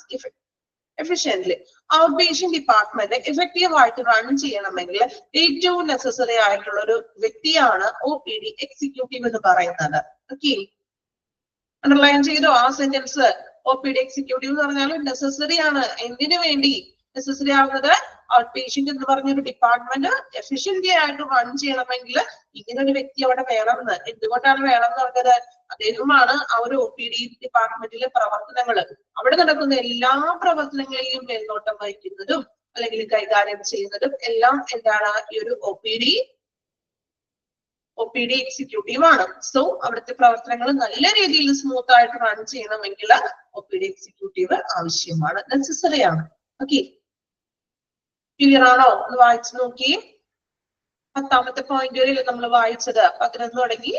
efficiently. Outpatient department effective ആയിട്ട് run ചെയ്യണമെങ്കിൽ ഏറ്റവും necessary ആയിട്ടുള്ള ഒരു വ്യക്തിയാണ് OPD എക്സിക്യൂട്ടീവ് എന്ന് പറയുന്നത്. ഓക്കെ, അണ്ടർലൈൻ ചെയ്തോ ആ സെന്റൻസ്? OPD എക്സിക്യൂട്ടീവ് എന്ന് പറഞ്ഞാൽ നെസസറി ആണ്. എന്തിനു വേണ്ടി നെസസറി ആവുന്നത്? ഔട്ട് പേഷ്യന്റ് എന്ന് പറഞ്ഞൊരു ഡിപ്പാർട്ട്മെന്റ് എഫിഷ്യന്റി ആയിട്ട് റൺ ചെയ്യണമെങ്കിൽ ഇങ്ങനെ ഒരു വ്യക്തി അവിടെ വേണമെന്ന്. എന്തുകൊണ്ടാണ് വേണം എന്ന് പറഞ്ഞത്? അദ്ദേഹമാണ് ആ ഒരു OPD ഡിപ്പാർട്ട്മെന്റിലെ പ്രവർത്തനങ്ങൾ, അവിടെ നടക്കുന്ന എല്ലാ പ്രവർത്തനങ്ങളെയും മേൽനോട്ടം വഹിക്കുന്നതും അല്ലെങ്കിൽ കൈകാര്യം ചെയ്യുന്നതും എല്ലാം എന്താണ്? ഈ ഒരു OPD എക്സിക്യൂട്ടീവ് ആണ്. സോ അവിടുത്തെ പ്രവർത്തനങ്ങൾ നല്ല രീതിയിൽ സ്മൂത്ത് ആയിട്ട് റൺ ചെയ്യണമെങ്കിൽ OPD എക്സിക്യൂട്ടീവ് ആവശ്യമാണ്, നെസസറി ആണ്. ഓക്കെ, ക്ലിയർ ആണോ? ഒന്ന് വായിച്ചു നോക്കി. 10ാമത്തെ പോയിന്റ് വരെ നമ്മൾ വായിച്ചത്. 11 തുടങ്ങി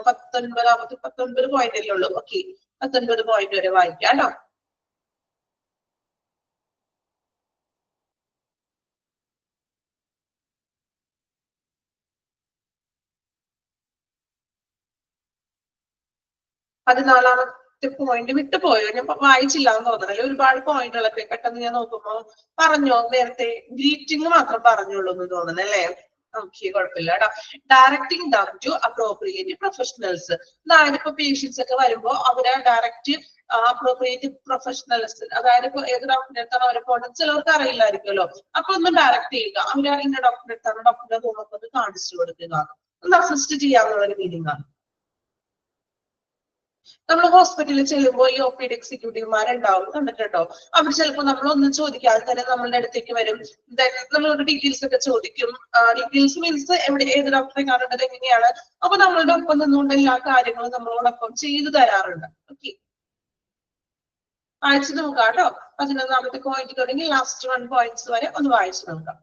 19 പോയിന്റ് അല്ലേ ഉള്ളൂ. ഓക്കെ, 19 പോയിന്റ് വരെ വായിക്കാം കേട്ടോ. പതിനാലാമത്തെ പോയിന്റ് വിട്ടുപോയോ? ഞാൻ വായിച്ചില്ല എന്ന് തോന്നണല്ലേ. ഒരുപാട് പോയിന്റുകളൊക്കെ പെട്ടെന്ന് ഞാൻ നോക്കുമ്പോ പറഞ്ഞോ. നേരത്തെ ഗ്രീറ്റിംഗ് മാത്രം പറഞ്ഞോളൂ എന്ന് തോന്നണല്ലേ. ഓക്കെ, കുഴപ്പമില്ല കേട്ടോ. Directing them to appropriate professionals. അതായത് ഇപ്പൊ പേഷ്യൻസ് ഒക്കെ വരുമ്പോ അവരെ ഡയറക്റ്റ് അപ്രോപ്രിയേറ്റ് പ്രൊഫഷണൽസ്, അതായത് ഇപ്പൊ ഏത് ഡോക്ടറെ അടുത്താണ് അവരെ പോകേണ്ടത് ചിലർക്ക് അറിയില്ലായിരിക്കുമല്ലോ. അപ്പൊ ഒന്ന് ഡയറക്ട് ചെയ്യുക. അവര് ഇന്ന ഡോക്ടറെ അടുത്താണ്, ഡോക്ടറെ തോന്നുമ്പോൾ ഒന്ന് കാണിച്ചു കൊടുക്കുക, ഒന്ന് അസിസ്റ്റ് ചെയ്യാവുന്ന ഒരു മീനിങ് ആണ്. നമ്മൾ ഹോസ്പിറ്റലിൽ ചെല്ലുമ്പോൾ ഈ OPD എക്സിക്യൂട്ടീവ്മാരുണ്ടാവും, കണ്ടിട്ടുണ്ടോ? അവർ ചിലപ്പോൾ നമ്മളൊന്നും ചോദിക്കാതെ തന്നെ നമ്മളുടെ അടുത്തേക്ക് വരും. നമ്മളോട് ഡീറ്റെയിൽസ് ഒക്കെ ചോദിക്കും. ഡീറ്റെയിൽസ് മീൻസ് എവിടെ ഏത് ഡോക്ടറെ കാണേണ്ടത് എങ്ങനെയാണ്. അപ്പൊ നമ്മളുടെ ഒപ്പം നിന്നുകൊണ്ട് എല്ലാ കാര്യങ്ങളും നമ്മളോടൊപ്പം ചെയ്തു തരാറുണ്ട്. ഓക്കെ, വായിച്ചു നോക്കാം കേട്ടോ. 11ാമത്തെ പോയിന്റ് തുടങ്ങി ലാസ്റ്റ് 1 പോയിന്റ്സ് വരെ ഒന്ന് വായിച്ചു നോക്കാം.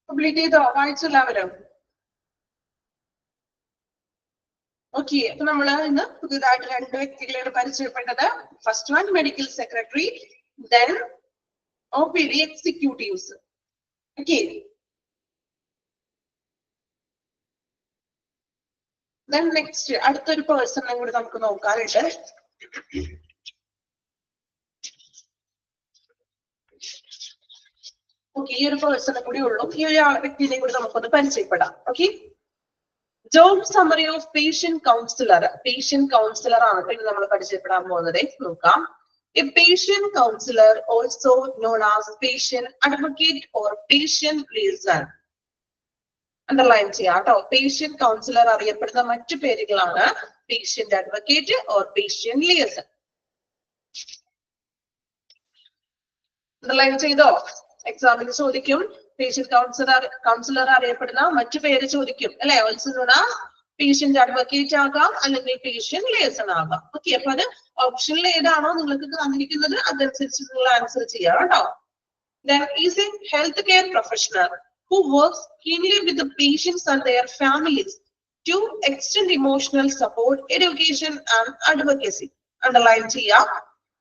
കംപ്ലീറ്റ് ചെയ്തോ? വായിച്ചു എല്ലാവരും? ഓക്കെ, അപ്പൊ നമ്മള് ഇന്ന് പുതിയതായിട്ട് 2 വ്യക്തികളെയാണ് പരിചയപ്പെട്ടത്. First one medical secretary, then OPD executives. Okay, then next അടുത്തൊരു പേഴ്സണെ കൂടി നമുക്ക് നോക്കാനുണ്ട്. ഓക്കെ, ഈ ഒരു പേഴ്സണെ കൂടി ഉള്ളൂ. ഈ ഒരു വ്യക്തിനെ കൂടി നമുക്കൊന്ന് പരിചയപ്പെടാം. Okay, job summary of patient councillor. Patient councillor ആണ് ഇനി നമ്മൾ പരിചയപ്പെടാൻ പോകുന്നത്. നോക്കാം. A patient counselor, also known as patient advocate or patient liaison. Underline ചെയ്യാം കേട്ടോ. പേഷ്യന്റ് കൗൺസിലർ അറിയപ്പെടുന്ന മറ്റു പേരുകളാണ് patient advocate or patient liaison. Underline ചെയ്തോ? എക്സാമിന് ചോദിക്കും. പേഷ്യന്റ് കൗൺസിലർ അറിയപ്പെടുന്ന മറ്റു പേര് ചോദിക്കും അല്ലെ. Also known as patient advocate ആകാം, അല്ലെങ്കിൽ പേഷ്യന്റ് ലിയസൺ ആകാം. ഓക്കെ, അപ്പൊ അത് ഓപ്ഷനിൽ ഏതാണോ നിങ്ങൾക്ക് തന്നിരിക്കുന്നത് അതനുസരിച്ച് നിങ്ങൾ ആൻസർ ചെയ്യാം കേട്ടോ. Then is a healthcare professional who works keenly with the patients and their families to extend emotional support, education and advocacy. Underline ചെയ്യാം.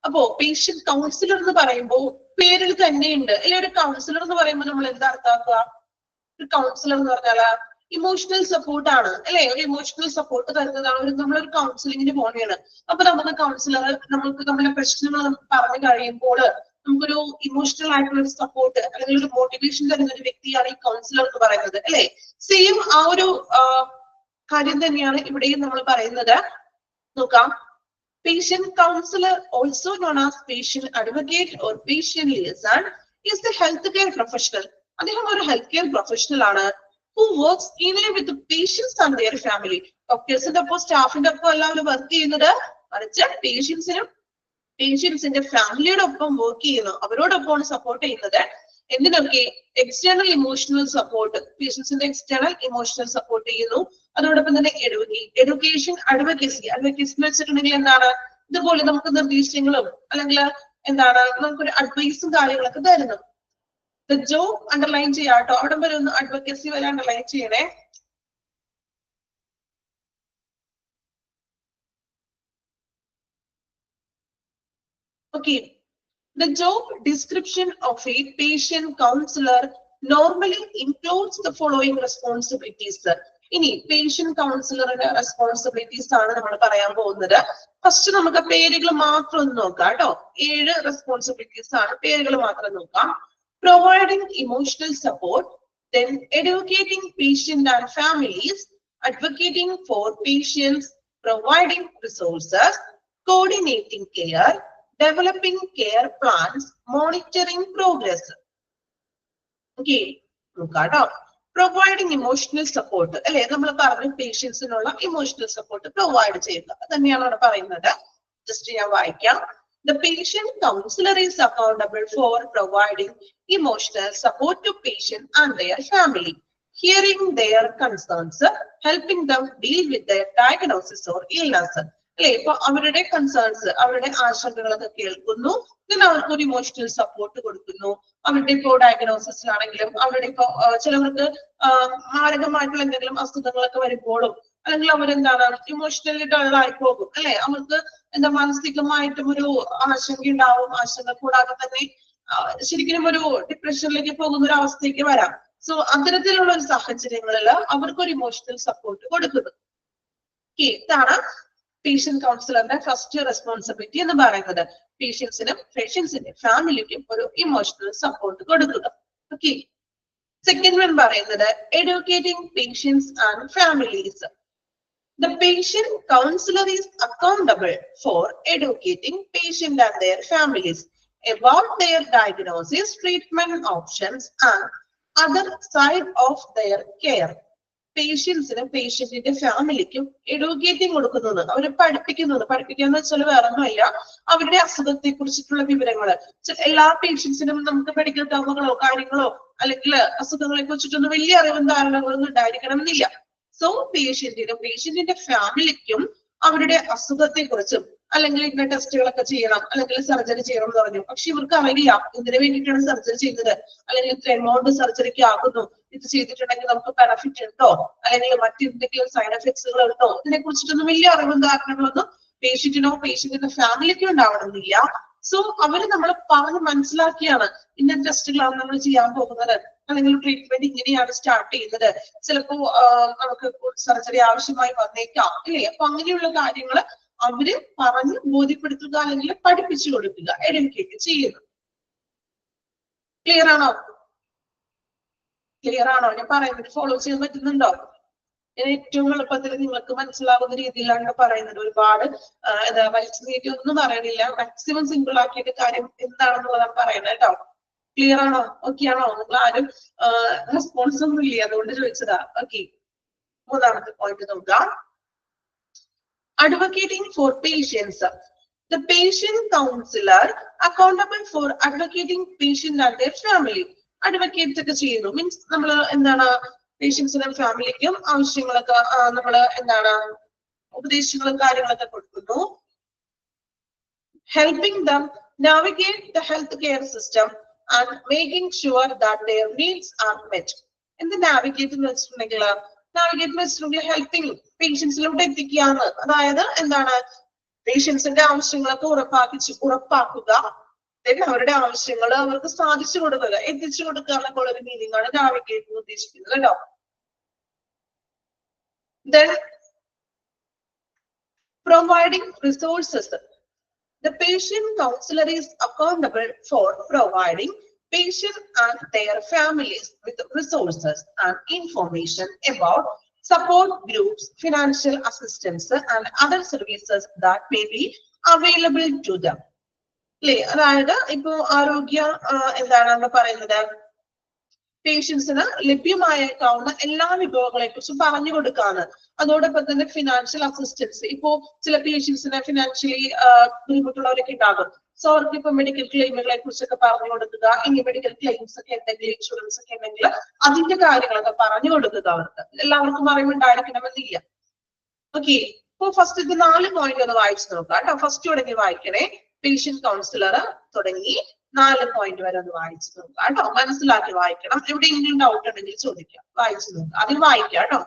അപ്പോ പേഷ്യന്റ് കൗൺസിലർ എന്ന് പറയുമ്പോൾ പേരിൽ തന്നെയുണ്ട് അല്ലെ. ഒരു കൗൺസിലർ എന്ന് പറയുമ്പോൾ നമ്മൾ എന്താ അർത്ഥമാക്കുക? ഒരു കൗൺസിലർ എന്ന് പറഞ്ഞാൽ ഇമോഷണൽ സപ്പോർട്ട് ആണ് അല്ലെ. ഒരു ഇമോഷണൽ സപ്പോർട്ട് തരുന്നതാണ്. നമ്മളൊരു കൗൺസിലിങ്ങിന് പോവുകയാണ്. അപ്പൊ നമുക്ക് കൗൺസിലർ നമുക്ക് നമ്മുടെ പ്രശ്നങ്ങൾ നമുക്ക് പറഞ്ഞു കഴിയുമ്പോൾ നമുക്കൊരു ഇമോഷണൽ ആയിട്ടുള്ള ഒരു സപ്പോർട്ട് അല്ലെങ്കിൽ ഒരു മോട്ടിവേഷൻ തരുന്ന ഒരു വ്യക്തിയാണ് ഈ കൗൺസിലർ എന്ന് പറയുന്നത് അല്ലെ. സെയിം ആ ഒരു കാര്യം തന്നെയാണ് ഇവിടെയും നമ്മൾ പറയുന്നത്. നോക്കാം. Patient counsellor, also known as patient advocate or patient liaison, is the health care professional. അദ്ദേഹം ഒരു ഹെൽത്ത് കെയർ പ്രൊഫഷണൽ ആണ്. who works keenly with the patients and their family. ഡോക്ടേഴ്സിന്റെ ഒപ്പം സ്റ്റാഫിന്റെ ഒപ്പം എല്ലാവരും വർക്ക് ചെയ്യുന്നത്, മറിച്ച് പേഷ്യൻസിന്റെ ഫാമിലിയുടെ ഒപ്പം വർക്ക് ചെയ്യുന്നു. അവരോടൊപ്പമാണ് സപ്പോർട്ട് ചെയ്യുന്നത്. എന്തിനൊക്കെ? External emotional support. പേഷ്യൻസിന്റെ എക്സ്റ്റേണൽ ഇമോഷണൽ സപ്പോർട്ട് ചെയ്യുന്നു. അതോടൊപ്പം തന്നെ എഡ്യൂക്കേഷൻ, അഡ്വക്കസി. അഡ്വക്കസി എന്ന് വെച്ചിട്ടുണ്ടെങ്കിൽ എന്താണ്? ഇതുപോലെ നമുക്ക് നിർദ്ദേശങ്ങളും അല്ലെങ്കിൽ എന്താണ് നമുക്കൊരു അഡ്വൈസും കാര്യങ്ങളൊക്കെ തരുന്നു. The job underline ചെയ്യാട്ടോ. അവിടെ വരെ ഒന്ന് അഡ്വക്കസി വരെ അണ്ടർലൈൻ ചെയ്യണേ. Okay. The job description of a patient counselor normally includes the following responsibilities. ഇനി പേഷ്യന്റ് കൗൺസിലറുടെ റെസ്പോൺസിബിലിറ്റീസ് ആണ് നമ്മൾ പറയാൻ പോകുന്നത്. ഫസ്റ്റ് നമുക്ക് പേരുകൾ മാത്രം ഒന്ന് നോക്കാം കേട്ടോ. 7 റെസ്പോൺസിബിലിറ്റീസ് ആണ്. പേരുകൾ മാത്രം നോക്കാം. Providing emotional support, then educating patients and families, advocating for patients, providing resources, coordinating care, developing care plans, monitoring progress. Okay, നോക്കാട്ടോ. Providing emotional support അല്ലെ. നമ്മൾ പറഞ്ഞു പേഷ്യൻസിനുള്ള ഇമോഷണൽ സപ്പോർട്ട് പ്രൊവൈഡ് ചെയ്യുക തന്നെയാണ് അവിടെ പറയുന്നത്. ജസ്റ്റ് ഞാൻ വായിക്കാം. The patient counselor is accountable for providing emotional support to patients and their family, hearing their concerns, helping them deal with their diagnosis or illness. അല്ലെ. ഇപ്പൊ അവരുടെ കൺസേൺസ്, അവരുടെ ആശങ്കകളൊക്കെ കേൾക്കുന്നു. then അവർക്ക് ഒരു ഇമോഷണൽ സപ്പോർട്ട് കൊടുക്കുന്നു. അവരുടെ ഇപ്പോ ഡയഗ്നോസിസിലാണെങ്കിലും അവരുടെ ഇപ്പോ ചിലവർക്ക് മാരകമായിട്ടുള്ള എന്തെങ്കിലും അസുഖങ്ങളൊക്കെ വരുമ്പോഴും അല്ലെങ്കിൽ അവരെന്താണ് ഇമോഷണലി ഡള്ളായി പോകും അല്ലെ. അവർക്ക് എന്താ മാനസികമായിട്ടും ഒരു ആശങ്ക ഉണ്ടാവും. ആശങ്ക കൂടാതെ തന്നെ ശരിക്കും ഒരു ഡിപ്രഷനിലേക്ക് പോകുന്ന ഒരു അവസ്ഥയ്ക്ക് വരാം. സോ അത്തരത്തിലുള്ള ഒരു സാഹചര്യങ്ങളിൽ അവർക്കൊരു ഇമോഷണൽ സപ്പോർട്ട് കൊടുക്കുന്നു. ഇതാണ് പേഷ്യന്റ് കൗൺസിലറിന്റെ ഫസ്റ്റ് റെസ്പോൺസിബിലിറ്റി എന്ന് പറയുന്നത്. പേഷ്യൻസിന്റെ ഫാമിലിക്കും ഒരു ഇമോഷണൽ സപ്പോർട്ട് കൊടുക്കുക. ഓക്കെ. സെക്കൻഡ് വൺ പറയുന്നത് educating patients and families. The patient counselor is accountable for educating patients and their families about their diagnosis, treatment options, and other side of their care. പേഷ്യൻസിനും പേഷ്യന്റിന്റെ ഫാമിലിക്കും educating കൊടുക്കുന്നത്, അവരെ പഠിപ്പിക്കാന്ന് വെച്ചാൽ വേറെ ഒന്നുമില്ല, അവരുടെ അസുഖത്തെ കുറിച്ചിട്ടുള്ള വിവരങ്ങൾ. എല്ലാ പേഷ്യൻസിനും നമുക്ക് മെഡിക്കൽ ടേമുകളോ കാര്യങ്ങളോ അല്ലെങ്കിൽ അസുഖങ്ങളെ കുറിച്ചിട്ടൊന്നും വലിയ അറിവും ധാരണകളൊന്നും ഉണ്ടായിരിക്കണം എന്നില്ല. സോ പേഷ്യന്റിന്റെ ഫാമിലിക്കും അവരുടെ അസുഖത്തെ കുറിച്ചും അല്ലെങ്കിൽ ഇന്ന ടെസ്റ്റുകളൊക്കെ ചെയ്യണം, അല്ലെങ്കിൽ സർജറി ചെയ്യണം എന്ന് പറഞ്ഞു. പക്ഷെ ഇവർക്ക് അറിയാം എന്തിനു വേണ്ടിയിട്ടാണ് സർജറി ചെയ്യുന്നത്, അല്ലെങ്കിൽ ഇത്ര എമൗണ്ട് സർജറിക്ക് ആകുന്നു, ഇത് ചെയ്തിട്ടുണ്ടെങ്കിൽ നമുക്ക് ബെനഫിറ്റ് ഉണ്ടോ, അല്ലെങ്കിൽ മറ്റെന്തെങ്കിലും സൈഡ് എഫക്ട്സുകൾ ഉണ്ടോ, ഇതിനെ കുറിച്ചിട്ടൊന്നും വലിയ അറിവും ധാരണകളൊന്നും പേഷ്യന്റിനോ പേഷ്യന്റിന്റെ ഫാമിലിക്കോ ഉണ്ടാവണമെന്നില്ല. സോ അവര് നമ്മളെ പറഞ്ഞ് മനസ്സിലാക്കിയാണ് ഇന്ന ടെസ്റ്റുകളാണ് നമ്മൾ ചെയ്യാൻ പോകുന്നത്, അല്ലെങ്കിൽ ട്രീറ്റ്മെന്റ് ഇങ്ങനെയാണ് സ്റ്റാർട്ട് ചെയ്യുന്നത്, ചിലപ്പോ നമുക്ക് സർജറി ആവശ്യമായി വന്നേക്കാം അല്ലേ. അപ്പൊ അങ്ങനെയുള്ള കാര്യങ്ങൾ അവര് പറഞ്ഞ് ബോധ്യപ്പെടുത്തുക, അല്ലെങ്കിൽ പഠിപ്പിച്ചു കൊടുക്കുക, എഡ്യൂക്കേറ്റ് ചെയ്യുക. ക്ലിയർ ആണോ? ക്ലിയർ ആണോ? ഞാൻ പറയുന്നത് ഫോളോ ചെയ്യാൻ പറ്റുന്നുണ്ടോ? ഏറ്റവും എളുപ്പത്തിൽ നിങ്ങൾക്ക് മനസ്സിലാവുന്ന രീതിയിലാണ് പറയുന്നത്. ഒരുപാട് എന്താ വലിച്ചു നീട്ടി ഒന്നും പറയണില്ല, മാക്സിമം സിമ്പിൾ ആക്കിയിട്ട് കാര്യം എന്താണെന്നുള്ളതാണ് പറയുന്നത് കേട്ടോ. ക്ലിയർ ആണോ? ഓക്കെ ആണോ? നിങ്ങൾ ആരും റെസ്പോൺസ് ഒന്നും ഇല്ല, അതുകൊണ്ട് ചോദിച്ചതാ. ഓക്കെ, മൂന്നാമത്തെ പോയിന്റ് നോക്കാം. Advocating for patients. The patient counselor accountable for advocating patient and their family. Advocate ഒക്കെ ചെയ്യുന്നു മീൻസ് നമ്മൾ എന്താണ് പേഷ്യൻസിനും ഫാമിലിക്കും ആവശ്യങ്ങളൊക്കെ നമ്മൾ എന്താണ് ഉപദേശങ്ങളും കാര്യങ്ങളൊക്കെ കൊടുക്കുന്നു. Helping them navigate the healthcare system and making sure that their needs are met. എന്ത് നാവിഗേറ്റ് എന്ന് വെച്ചിട്ടുണ്ടെങ്കിൽ ഹെൽപ്പിംഗ് പേഷ്യൻസിലൂടെ എത്തിക്കുകയാണ്. അതായത് എന്താണ് പേഷ്യൻസിന്റെ ആവശ്യങ്ങളൊക്കെ ഉറപ്പാക്കുക, അവരുടെ ആവശ്യങ്ങൾ അവർക്ക് സാധിച്ചു കൊടുക്കുക, എത്തിച്ചു കൊടുക്കുക എന്നൊക്കെ ഒരു മീനിങ് ആണ് നാവിഗേറ്റ് എന്ന് ഉദ്ദേശിക്കുന്നത് കേട്ടോ. Then providing resources. The patient counselor is accountable for providing patients and their families with resources and information about support groups, financial assistance, and other services that may be available to them. അതായത് ഇപ്പോ ആരോഗ്യ എന്താണ് നമ്മൾ പറയുന്നത്, പേഷ്യൻസിന് ലഭ്യമായേക്കാവുന്ന എല്ലാ വിഭവങ്ങളെ കുറിച്ചും പറഞ്ഞു കൊടുക്കാണ്. അതോടൊപ്പം തന്നെ ഫിനാൻഷ്യൽ അസിസ്റ്റൻസ്, ഇപ്പോ ചില പേഷ്യൻസിന് ഫിനാൻഷ്യലി ബുദ്ധിമുട്ടുള്ളവരൊക്കെ ഉണ്ടാകും. സോ അവർക്ക് ഇപ്പൊ മെഡിക്കൽ ക്ലെയിമുകളെ കുറിച്ചൊക്കെ പറഞ്ഞു കൊടുക്കുക, ഇനി മെഡിക്കൽ ക്ലെയിംസ് ഒക്കെ എന്തെങ്കിലും ഇൻഷുറൻസ് ഒക്കെ ഉണ്ടെങ്കിൽ അതിന്റെ കാര്യങ്ങളൊക്കെ പറഞ്ഞു കൊടുക്കുക. അവർക്ക് എല്ലാവർക്കും അറിവുണ്ടായിരിക്കണമെന്നില്ല. ഓക്കെ, ഇപ്പൊ ഫസ്റ്റ് ഇത് 4 പോയിന്റ് ഒന്ന് വായിച്ചു നോക്കാം കേട്ടോ. ഫസ്റ്റ് തുടങ്ങി വായിക്കണേ. പേഷ്യന്റ് കൗൺസിലർ തുടങ്ങി 4 പോയിന്റ് വരെ ഒന്ന് വായിച്ചു നോക്കാം കേട്ടോ. മനസ്സിലാക്കി വായിക്കണം. എവിടെയെങ്കിലും ഡൗട്ട് ഉണ്ടെങ്കിൽ ചോദിക്കാം. വായിച്ചു നോക്കാം, അതിൽ വായിക്കാം കേട്ടോ.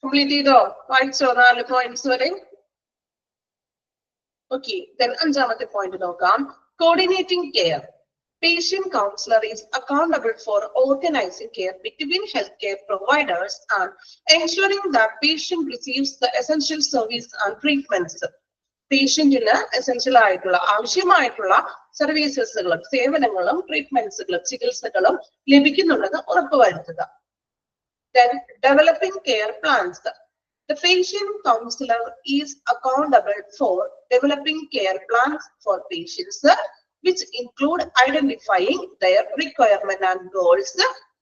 കംപ്ലീറ്റ് ചെയ്തോ? വായിച്ചോ 4 പോയിന്റ്സ് വരെ? ഓക്കെ, then 5ാമത്തെ പോയിന്റ് നോക്കാം. Coordinating care. Patient counselor is accountable for organizing care between healthcare providers and ensuring that patient receives the essential service and treatments. പേഷ്യന്റിന് എസെൻഷ്യൽ ആയിട്ടുള്ള ആവശ്യമായിട്ടുള്ള സർവീസസുകളും സേവനങ്ങളും ട്രീറ്റ്മെന്റ്സുകളും ചികിത്സകളും ലഭിക്കുന്നുണ്ടെന്ന് ഉറപ്പുവരുത്തുക. Then developing care plans. The patient counselor is accountable for developing care plans for patients, which include identifying their requirement and goals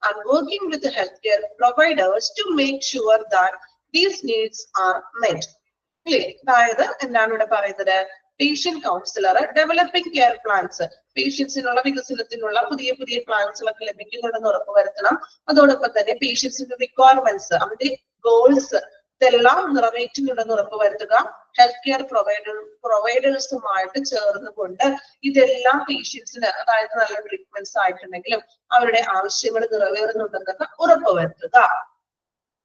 and working with the healthcare providers to make sure that these needs are met. അതായത് എന്താണ് ഇവിടെ പറയുന്നത്? Patient counsellor developing care plans, പേഷ്യൻസിനുള്ള വികസനത്തിനുള്ള പുതിയ പുതിയ പ്ലാൻസുകളൊക്കെ ലഭിക്കുന്നുണ്ടെന്ന് ഉറപ്പുവരുത്തണം. അതോടൊപ്പം തന്നെ പേഷ്യൻസിന്റെ റിക്വയർമെന്റ്സ്, അവരുടെ ഗോൾസ് ഇതെല്ലാം നിറവേറ്റുന്നുണ്ടെന്ന് ഉറപ്പുവരുത്തുക. ഹെൽത്ത് കെയർ പ്രൊവൈഡേഴ്സുമായിട്ട് ചേർന്നുകൊണ്ട് ഇതെല്ലാം പേഷ്യൻസിന്, അതായത് നല്ല ട്രീറ്റ്മെന്റ്സ് ആയിട്ടുണ്ടെങ്കിലും അവരുടെ ആവശ്യങ്ങൾ നിറവേറുന്നുണ്ടെന്നൊക്കെ ഉറപ്പുവരുത്തുക.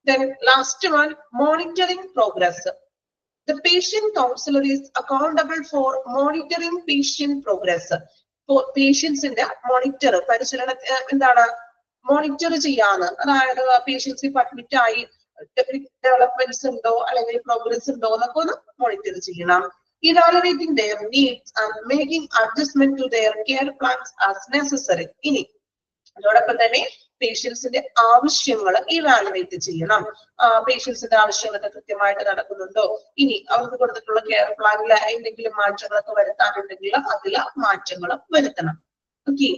Then last one, monitoring progress. The patient counselor is accountable for monitoring patient progress. പേഷ്യൻസിന്റെ മോണിറ്റർ, പരിശീലന എന്താണ് മോണിറ്റർ ചെയ്യാന്ന്, അതായത് പേഷ്യൻസ് അഡ്മിറ്റ് ആയി ഡെവലപ്മെന്റ്സ് ഉണ്ടോ അല്ലെങ്കിൽ പ്രോഗ്രസ് ഉണ്ടോ എന്നൊക്കെ ഒന്ന് മോണിറ്റർ ചെയ്യണം. Evaluating their needs and making adjustment to their care plans as necessary. ഇനി അതോടൊപ്പം തന്നെ പേഷ്യൻസിന്റെ ആവശ്യങ്ങൾ ഇവാലുവേറ്റ് ചെയ്യണം. പേഷ്യൻസിന്റെ ആവശ്യങ്ങളൊക്കെ കൃത്യമായിട്ട് നടക്കുന്നുണ്ടോ, ഇനി അവർക്ക് കൊടുത്തിട്ടുള്ള കെയർ പ്ലാനിൽ എന്തെങ്കിലും മാറ്റങ്ങളൊക്കെ വരുത്താനുണ്ടെങ്കിൽ അതിൽ മാറ്റങ്ങൾ വരുത്തണം. ഓക്കെ,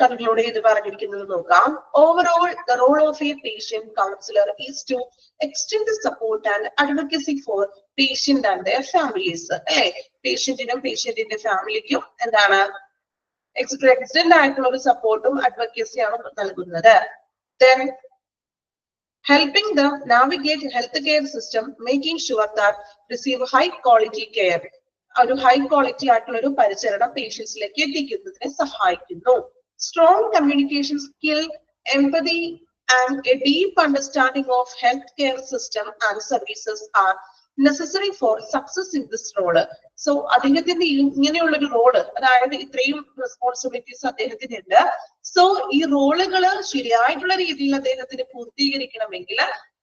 കൺക്ലൂഡ് ചെയ്ത് പറഞ്ഞിരിക്കുന്നത് നോക്കാം. Overall the role of a patient counsellor is to extend the support and advocacy for patient and their families. അല്ലെ, പേഷ്യന്റിനും പേഷ്യന്റിന്റെ ഫാമിലിക്കും എന്താണ് എക്സ്റ്റെൻഡ് ആയിട്ടുള്ള ഒരു സപ്പോർട്ടും അഡ്വക്കസിയാണ് നൽകുന്നത്. Then helping them navigate healthcare system, making sure that receive high quality care. ഒരു high quality ആയിട്ടുള്ള ഒരു പരിചരണം പേഷ്യൻസിലേക്ക് എത്തിക്കുന്നതിനെ സഹായിക്കുന്നു. Strong communication skill, empathy and a deep understanding of healthcare system and services are necessary for success in this role. So അദ്ദേഹത്തിന്റെ ഇങ്ങനെയുള്ള ഒരു role, അതായത് ഇത്രയും റെസ്പോൺസിബിലിറ്റീസ് അദ്ദേഹത്തിനുണ്ട്. സോ ഈ റോളുകള് ശരിയായിട്ടുള്ള രീതിയിൽ അദ്ദേഹത്തിന് പൂർത്തീകരിക്കണമെങ്കിൽ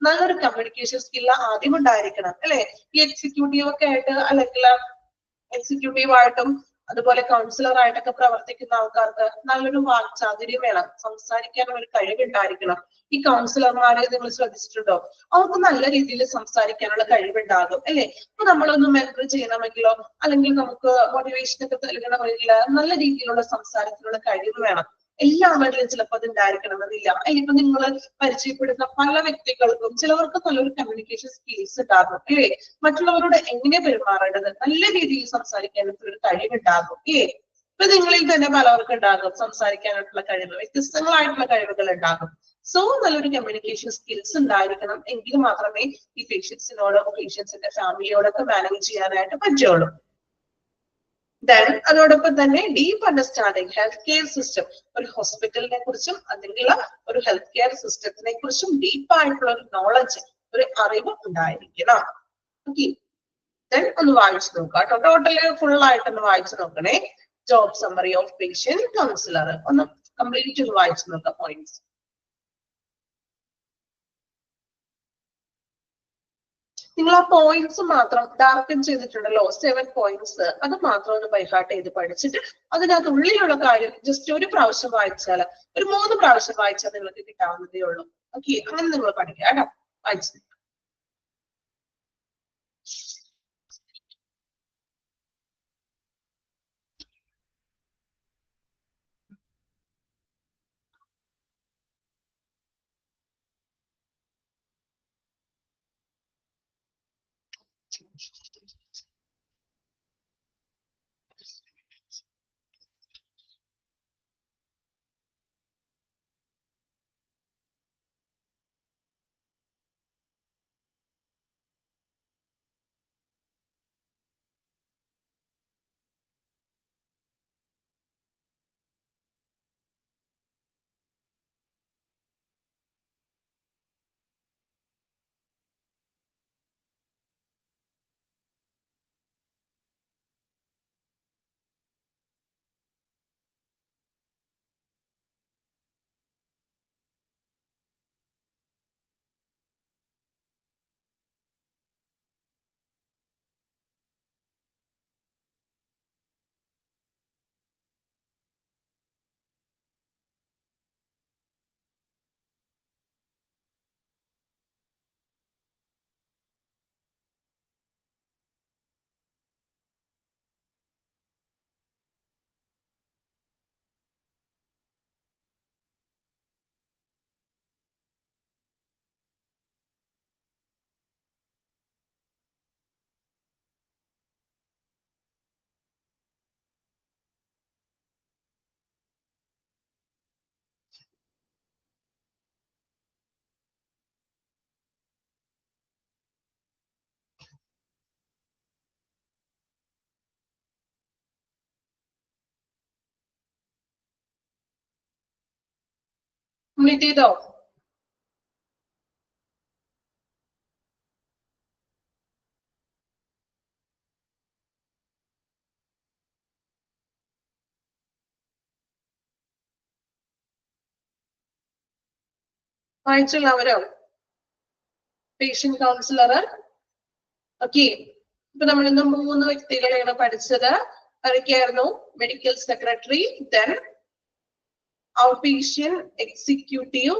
നല്ലൊരു കമ്മ്യൂണിക്കേഷൻ സ്കില്ല് ആദ്യം ഉണ്ടായിരിക്കണം. അല്ലെ, ഈ എക്സിക്യൂട്ടീവ് ഒക്കെ ആയിട്ട് അല്ലെങ്കിൽ എക്സിക്യൂട്ടീവായിട്ടും അതുപോലെ കൗൺസിലർ ആയിട്ടൊക്കെ പ്രവർത്തിക്കുന്ന ആൾക്കാർക്ക് നല്ലൊരു വാക്ചാതുര്യം വേണം, സംസാരിക്കാനുള്ള ഒരു കഴിവുണ്ടായിരിക്കണം. ഈ കൗൺസിലർമാരെ നിങ്ങൾ ശ്രദ്ധിച്ചിട്ടുണ്ടോ? അവർക്ക് നല്ല രീതിയിൽ സംസാരിക്കാനുള്ള കഴിവുണ്ടാകും. അല്ലെ, ഇപ്പൊ നമ്മളൊന്ന് മെന്റർ ചെയ്യണമെങ്കിലോ അല്ലെങ്കിൽ നമുക്ക് മോട്ടിവേഷൻ ഒക്കെ നൽകണമെങ്കിൽ നല്ല രീതിയിലുള്ള സംസാരത്തിനുള്ള കഴിവ് വേണം. എല്ലാവരിലും ചിലപ്പോൾ അത് ഉണ്ടായിരിക്കണമെന്നില്ല. ഇപ്പൊ നിങ്ങൾ പരിചയപ്പെടുന്ന പല വ്യക്തികൾക്കും ചിലവർക്ക് നല്ലൊരു കമ്മ്യൂണിക്കേഷൻ സ്കിൽസ് ഉണ്ടാകും. അല്ലേ, മറ്റുള്ളവരോട് എങ്ങനെ പെരുമാറേണ്ടത്, നല്ല രീതിയിൽ സംസാരിക്കാനുള്ള ഒരു കഴിവുണ്ടാകും. ഇപ്പൊ നിങ്ങളിൽ തന്നെ പലവർക്കും ഉണ്ടാകും സംസാരിക്കാനായിട്ടുള്ള കഴിവ്, വ്യത്യസ്തങ്ങളായിട്ടുള്ള കഴിവുകൾ ഉണ്ടാകും. സോ നല്ലൊരു കമ്മ്യൂണിക്കേഷൻ സ്കിൽസ് ഉണ്ടായിരിക്കണം, എങ്കിൽ മാത്രമേ ഈ പേഷ്യൻസിനോടോ പേഷ്യൻസിന്റെ ഫാമിലിയോടൊക്കെ മാനേജ് ചെയ്യാനായിട്ട് പറ്റുള്ളൂ. Then അതോടൊപ്പം തന്നെ deep understanding health care system, ഒരു ഹോസ്പിറ്റലിനെ കുറിച്ചും അല്ലെങ്കിൽ ഒരു ഹെൽത്ത് കെയർ സിസ്റ്റത്തിനെ കുറിച്ചും ഡീപ്പായിട്ടുള്ള ഒരു നോളജ്, ഒരു അറിവ് ഉണ്ടായിരിക്കണം. ഓക്കെ, ദെൻ ഒന്ന് വായിച്ചു നോക്കാം കേട്ടോ. ടോട്ടല് ഫുൾ ആയിട്ടൊന്ന് വായിച്ചു നോക്കണേ. Job summary of patient councillor ഒന്ന് കംപ്ലീറ്റ് ഒന്ന് വായിച്ചു നോക്കാം പോയിന്റ്സ്. നിങ്ങൾ ആ പോയിന്റ്സ് മാത്രം ഡാർക്കൻ ചെയ്തിട്ടുണ്ടല്ലോ, 7 പോയിന്റ്സ്, അത് മാത്രം ഒന്ന് ബൈഹാർട്ട് ചെയ്ത് പഠിച്ചിട്ട് അതിനകത്ത് ഉള്ളിലുള്ള കാര്യം ജസ്റ്റ് ഒരു പ്രാവശ്യം വായിച്ചാൽ, ഒരു 3 പ്രാവശ്യം വായിച്ചാൽ നിങ്ങൾക്ക് കിട്ടാവുന്നതേ ഉള്ളൂ. ഓക്കെ, അങ്ങനെ നിങ്ങൾ പഠിക്കുക കേട്ടോ. വായിച്ചു കംപ്ലീറ്റ് ചെയ്തോ? വായിച്ചുള്ളവരോ? Patient counsellor. ഓക്കെ, ഇപ്പൊ നമ്മൾ ഇന്ന് 3 വ്യക്തികളെയാണ് പഠിച്ചത്. അതൊക്കെയായിരുന്നു medical secretary, then out patient executive,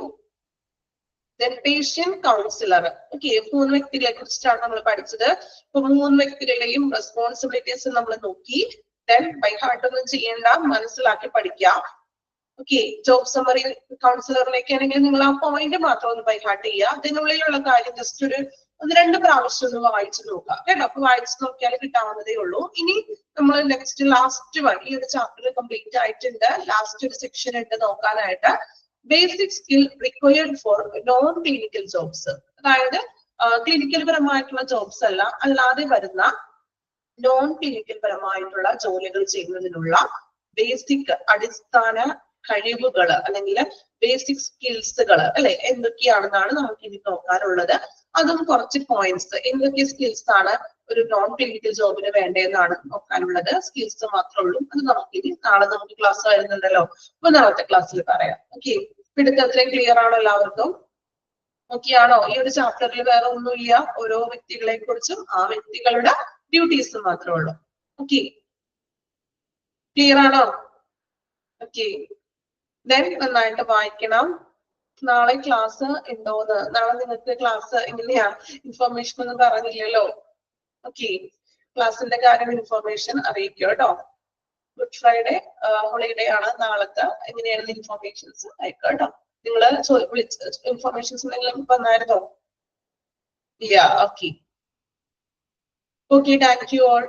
then patient counsellor. Okay, 3 വ്യക്തികളെ കുറിച്ചിട്ടാണ് നമ്മൾ പഠിച്ചത്. ഇപ്പൊ 3 വ്യക്തികളുടെയും റെസ്പോൺസിബിലിറ്റീസ് നമ്മൾ നോക്കി. ദെൻ ബൈ ഹാർട്ട് ഒന്നും ചെയ്യേണ്ട, മനസ്സിലാക്കി പഠിക്കാം. ഓക്കെ, ജോബ് സമ്മറി കൗൺസിലറിലേക്ക് ആണെങ്കിൽ നിങ്ങൾ ആ പോയിന്റ് മാത്രം ഒന്ന് ബൈ ഹാർട്ട് ചെയ്യുക. അതിനുള്ളിലുള്ള കാര്യം ജസ്റ്റ് ഒരു 1-2 പ്രാവശ്യം ഒന്ന് വായിച്ചു നോക്കുക കേട്ടോ. അപ്പൊ വായിച്ചു നോക്കിയാൽ കിട്ടാവുന്നതേ ഉള്ളൂ. ഇനി നമ്മൾ നെക്സ്റ്റ് ലാസ്റ്റ് വൺ, ഈ ഒരു ചാപ്റ്റർ കംപ്ലീറ്റ് ആയിട്ടുണ്ട്. ലാസ്റ്റ് ഒരു സെക്ഷൻ ഉണ്ട് നോക്കാനായിട്ട്. Basic skill required for non clinical jobs. അതായത് ക്ലിനിക്കൽ പരമായിട്ടുള്ള ജോബ്സ് അല്ല, അല്ലാതെ വരുന്ന നോൺ ക്ലിനിക്കൽ പരമായിട്ടുള്ള ജോലികൾ ചെയ്യുന്നതിനുള്ള ബേസിക് അടിസ്ഥാന കഴിവുകൾ അല്ലെങ്കിൽ ബേസിക് സ്കിൽസുകൾ അല്ലെ, എന്തൊക്കെയാണെന്നാണ് നമുക്ക് ഇനി നോക്കാനുള്ളത്. അതും കുറച്ച് പോയിന്റ്സ്, എന്തൊക്കെ സ്കിൽസ് ആണ് ഒരു നോൺ ക്ലിനിക്കൽ ജോബിന് വേണ്ടതെന്നാണ് നോക്കാനുള്ളത്. സ്കിൽസ് മാത്രമേ ഉള്ളൂ. അത് നമുക്കിനി നാളെ നമുക്ക് ക്ലാസ് വരുന്നുണ്ടല്ലോ, അപ്പൊ നാളത്തെ ക്ലാസ്സിൽ പറയാം. ഓക്കെ, പിടുത്തത്രയും ക്ലിയർ ആണോ എല്ലാവർക്കും? ഓക്കെ ആണോ? ഈ ഒരു ചാപ്റ്ററിൽ വേറെ ഒന്നുമില്ല. ഓരോ വ്യക്തികളെ കുറിച്ചും ആ വ്യക്തികളുടെ ഡ്യൂട്ടീസ് മാത്രമേ ഉള്ളൂ. ഓക്കെ, ക്ലിയർ ആണോ? ഓക്കെ, ദെൻ നന്നായിട്ട് വായിക്കണം. നാളെ ക്ലാസ് ഉണ്ടോന്ന്, നാളെ നിങ്ങൾക്ക് ക്ലാസ് എങ്ങനെയാ? ഇൻഫർമേഷൻ ഒന്നും പറഞ്ഞില്ലല്ലോ. ഓക്കെ, ക്ലാസിന്റെ കാര്യം ഇൻഫർമേഷൻ അറിയിക്കുക കേട്ടോ. ഗുഡ് ഫ്രൈഡേ ഹോളിഡേ ആണ് നാളത്തെ. എങ്ങനെയാണ് ഇൻഫർമേഷൻസ് അയക്കുക കേട്ടോ. നിങ്ങൾ വിളിച്ച ഇൻഫർമേഷൻസ് എന്തെങ്കിലും വന്നായിരുന്നോ? ഇല്ല. Okay, okay, thank you all.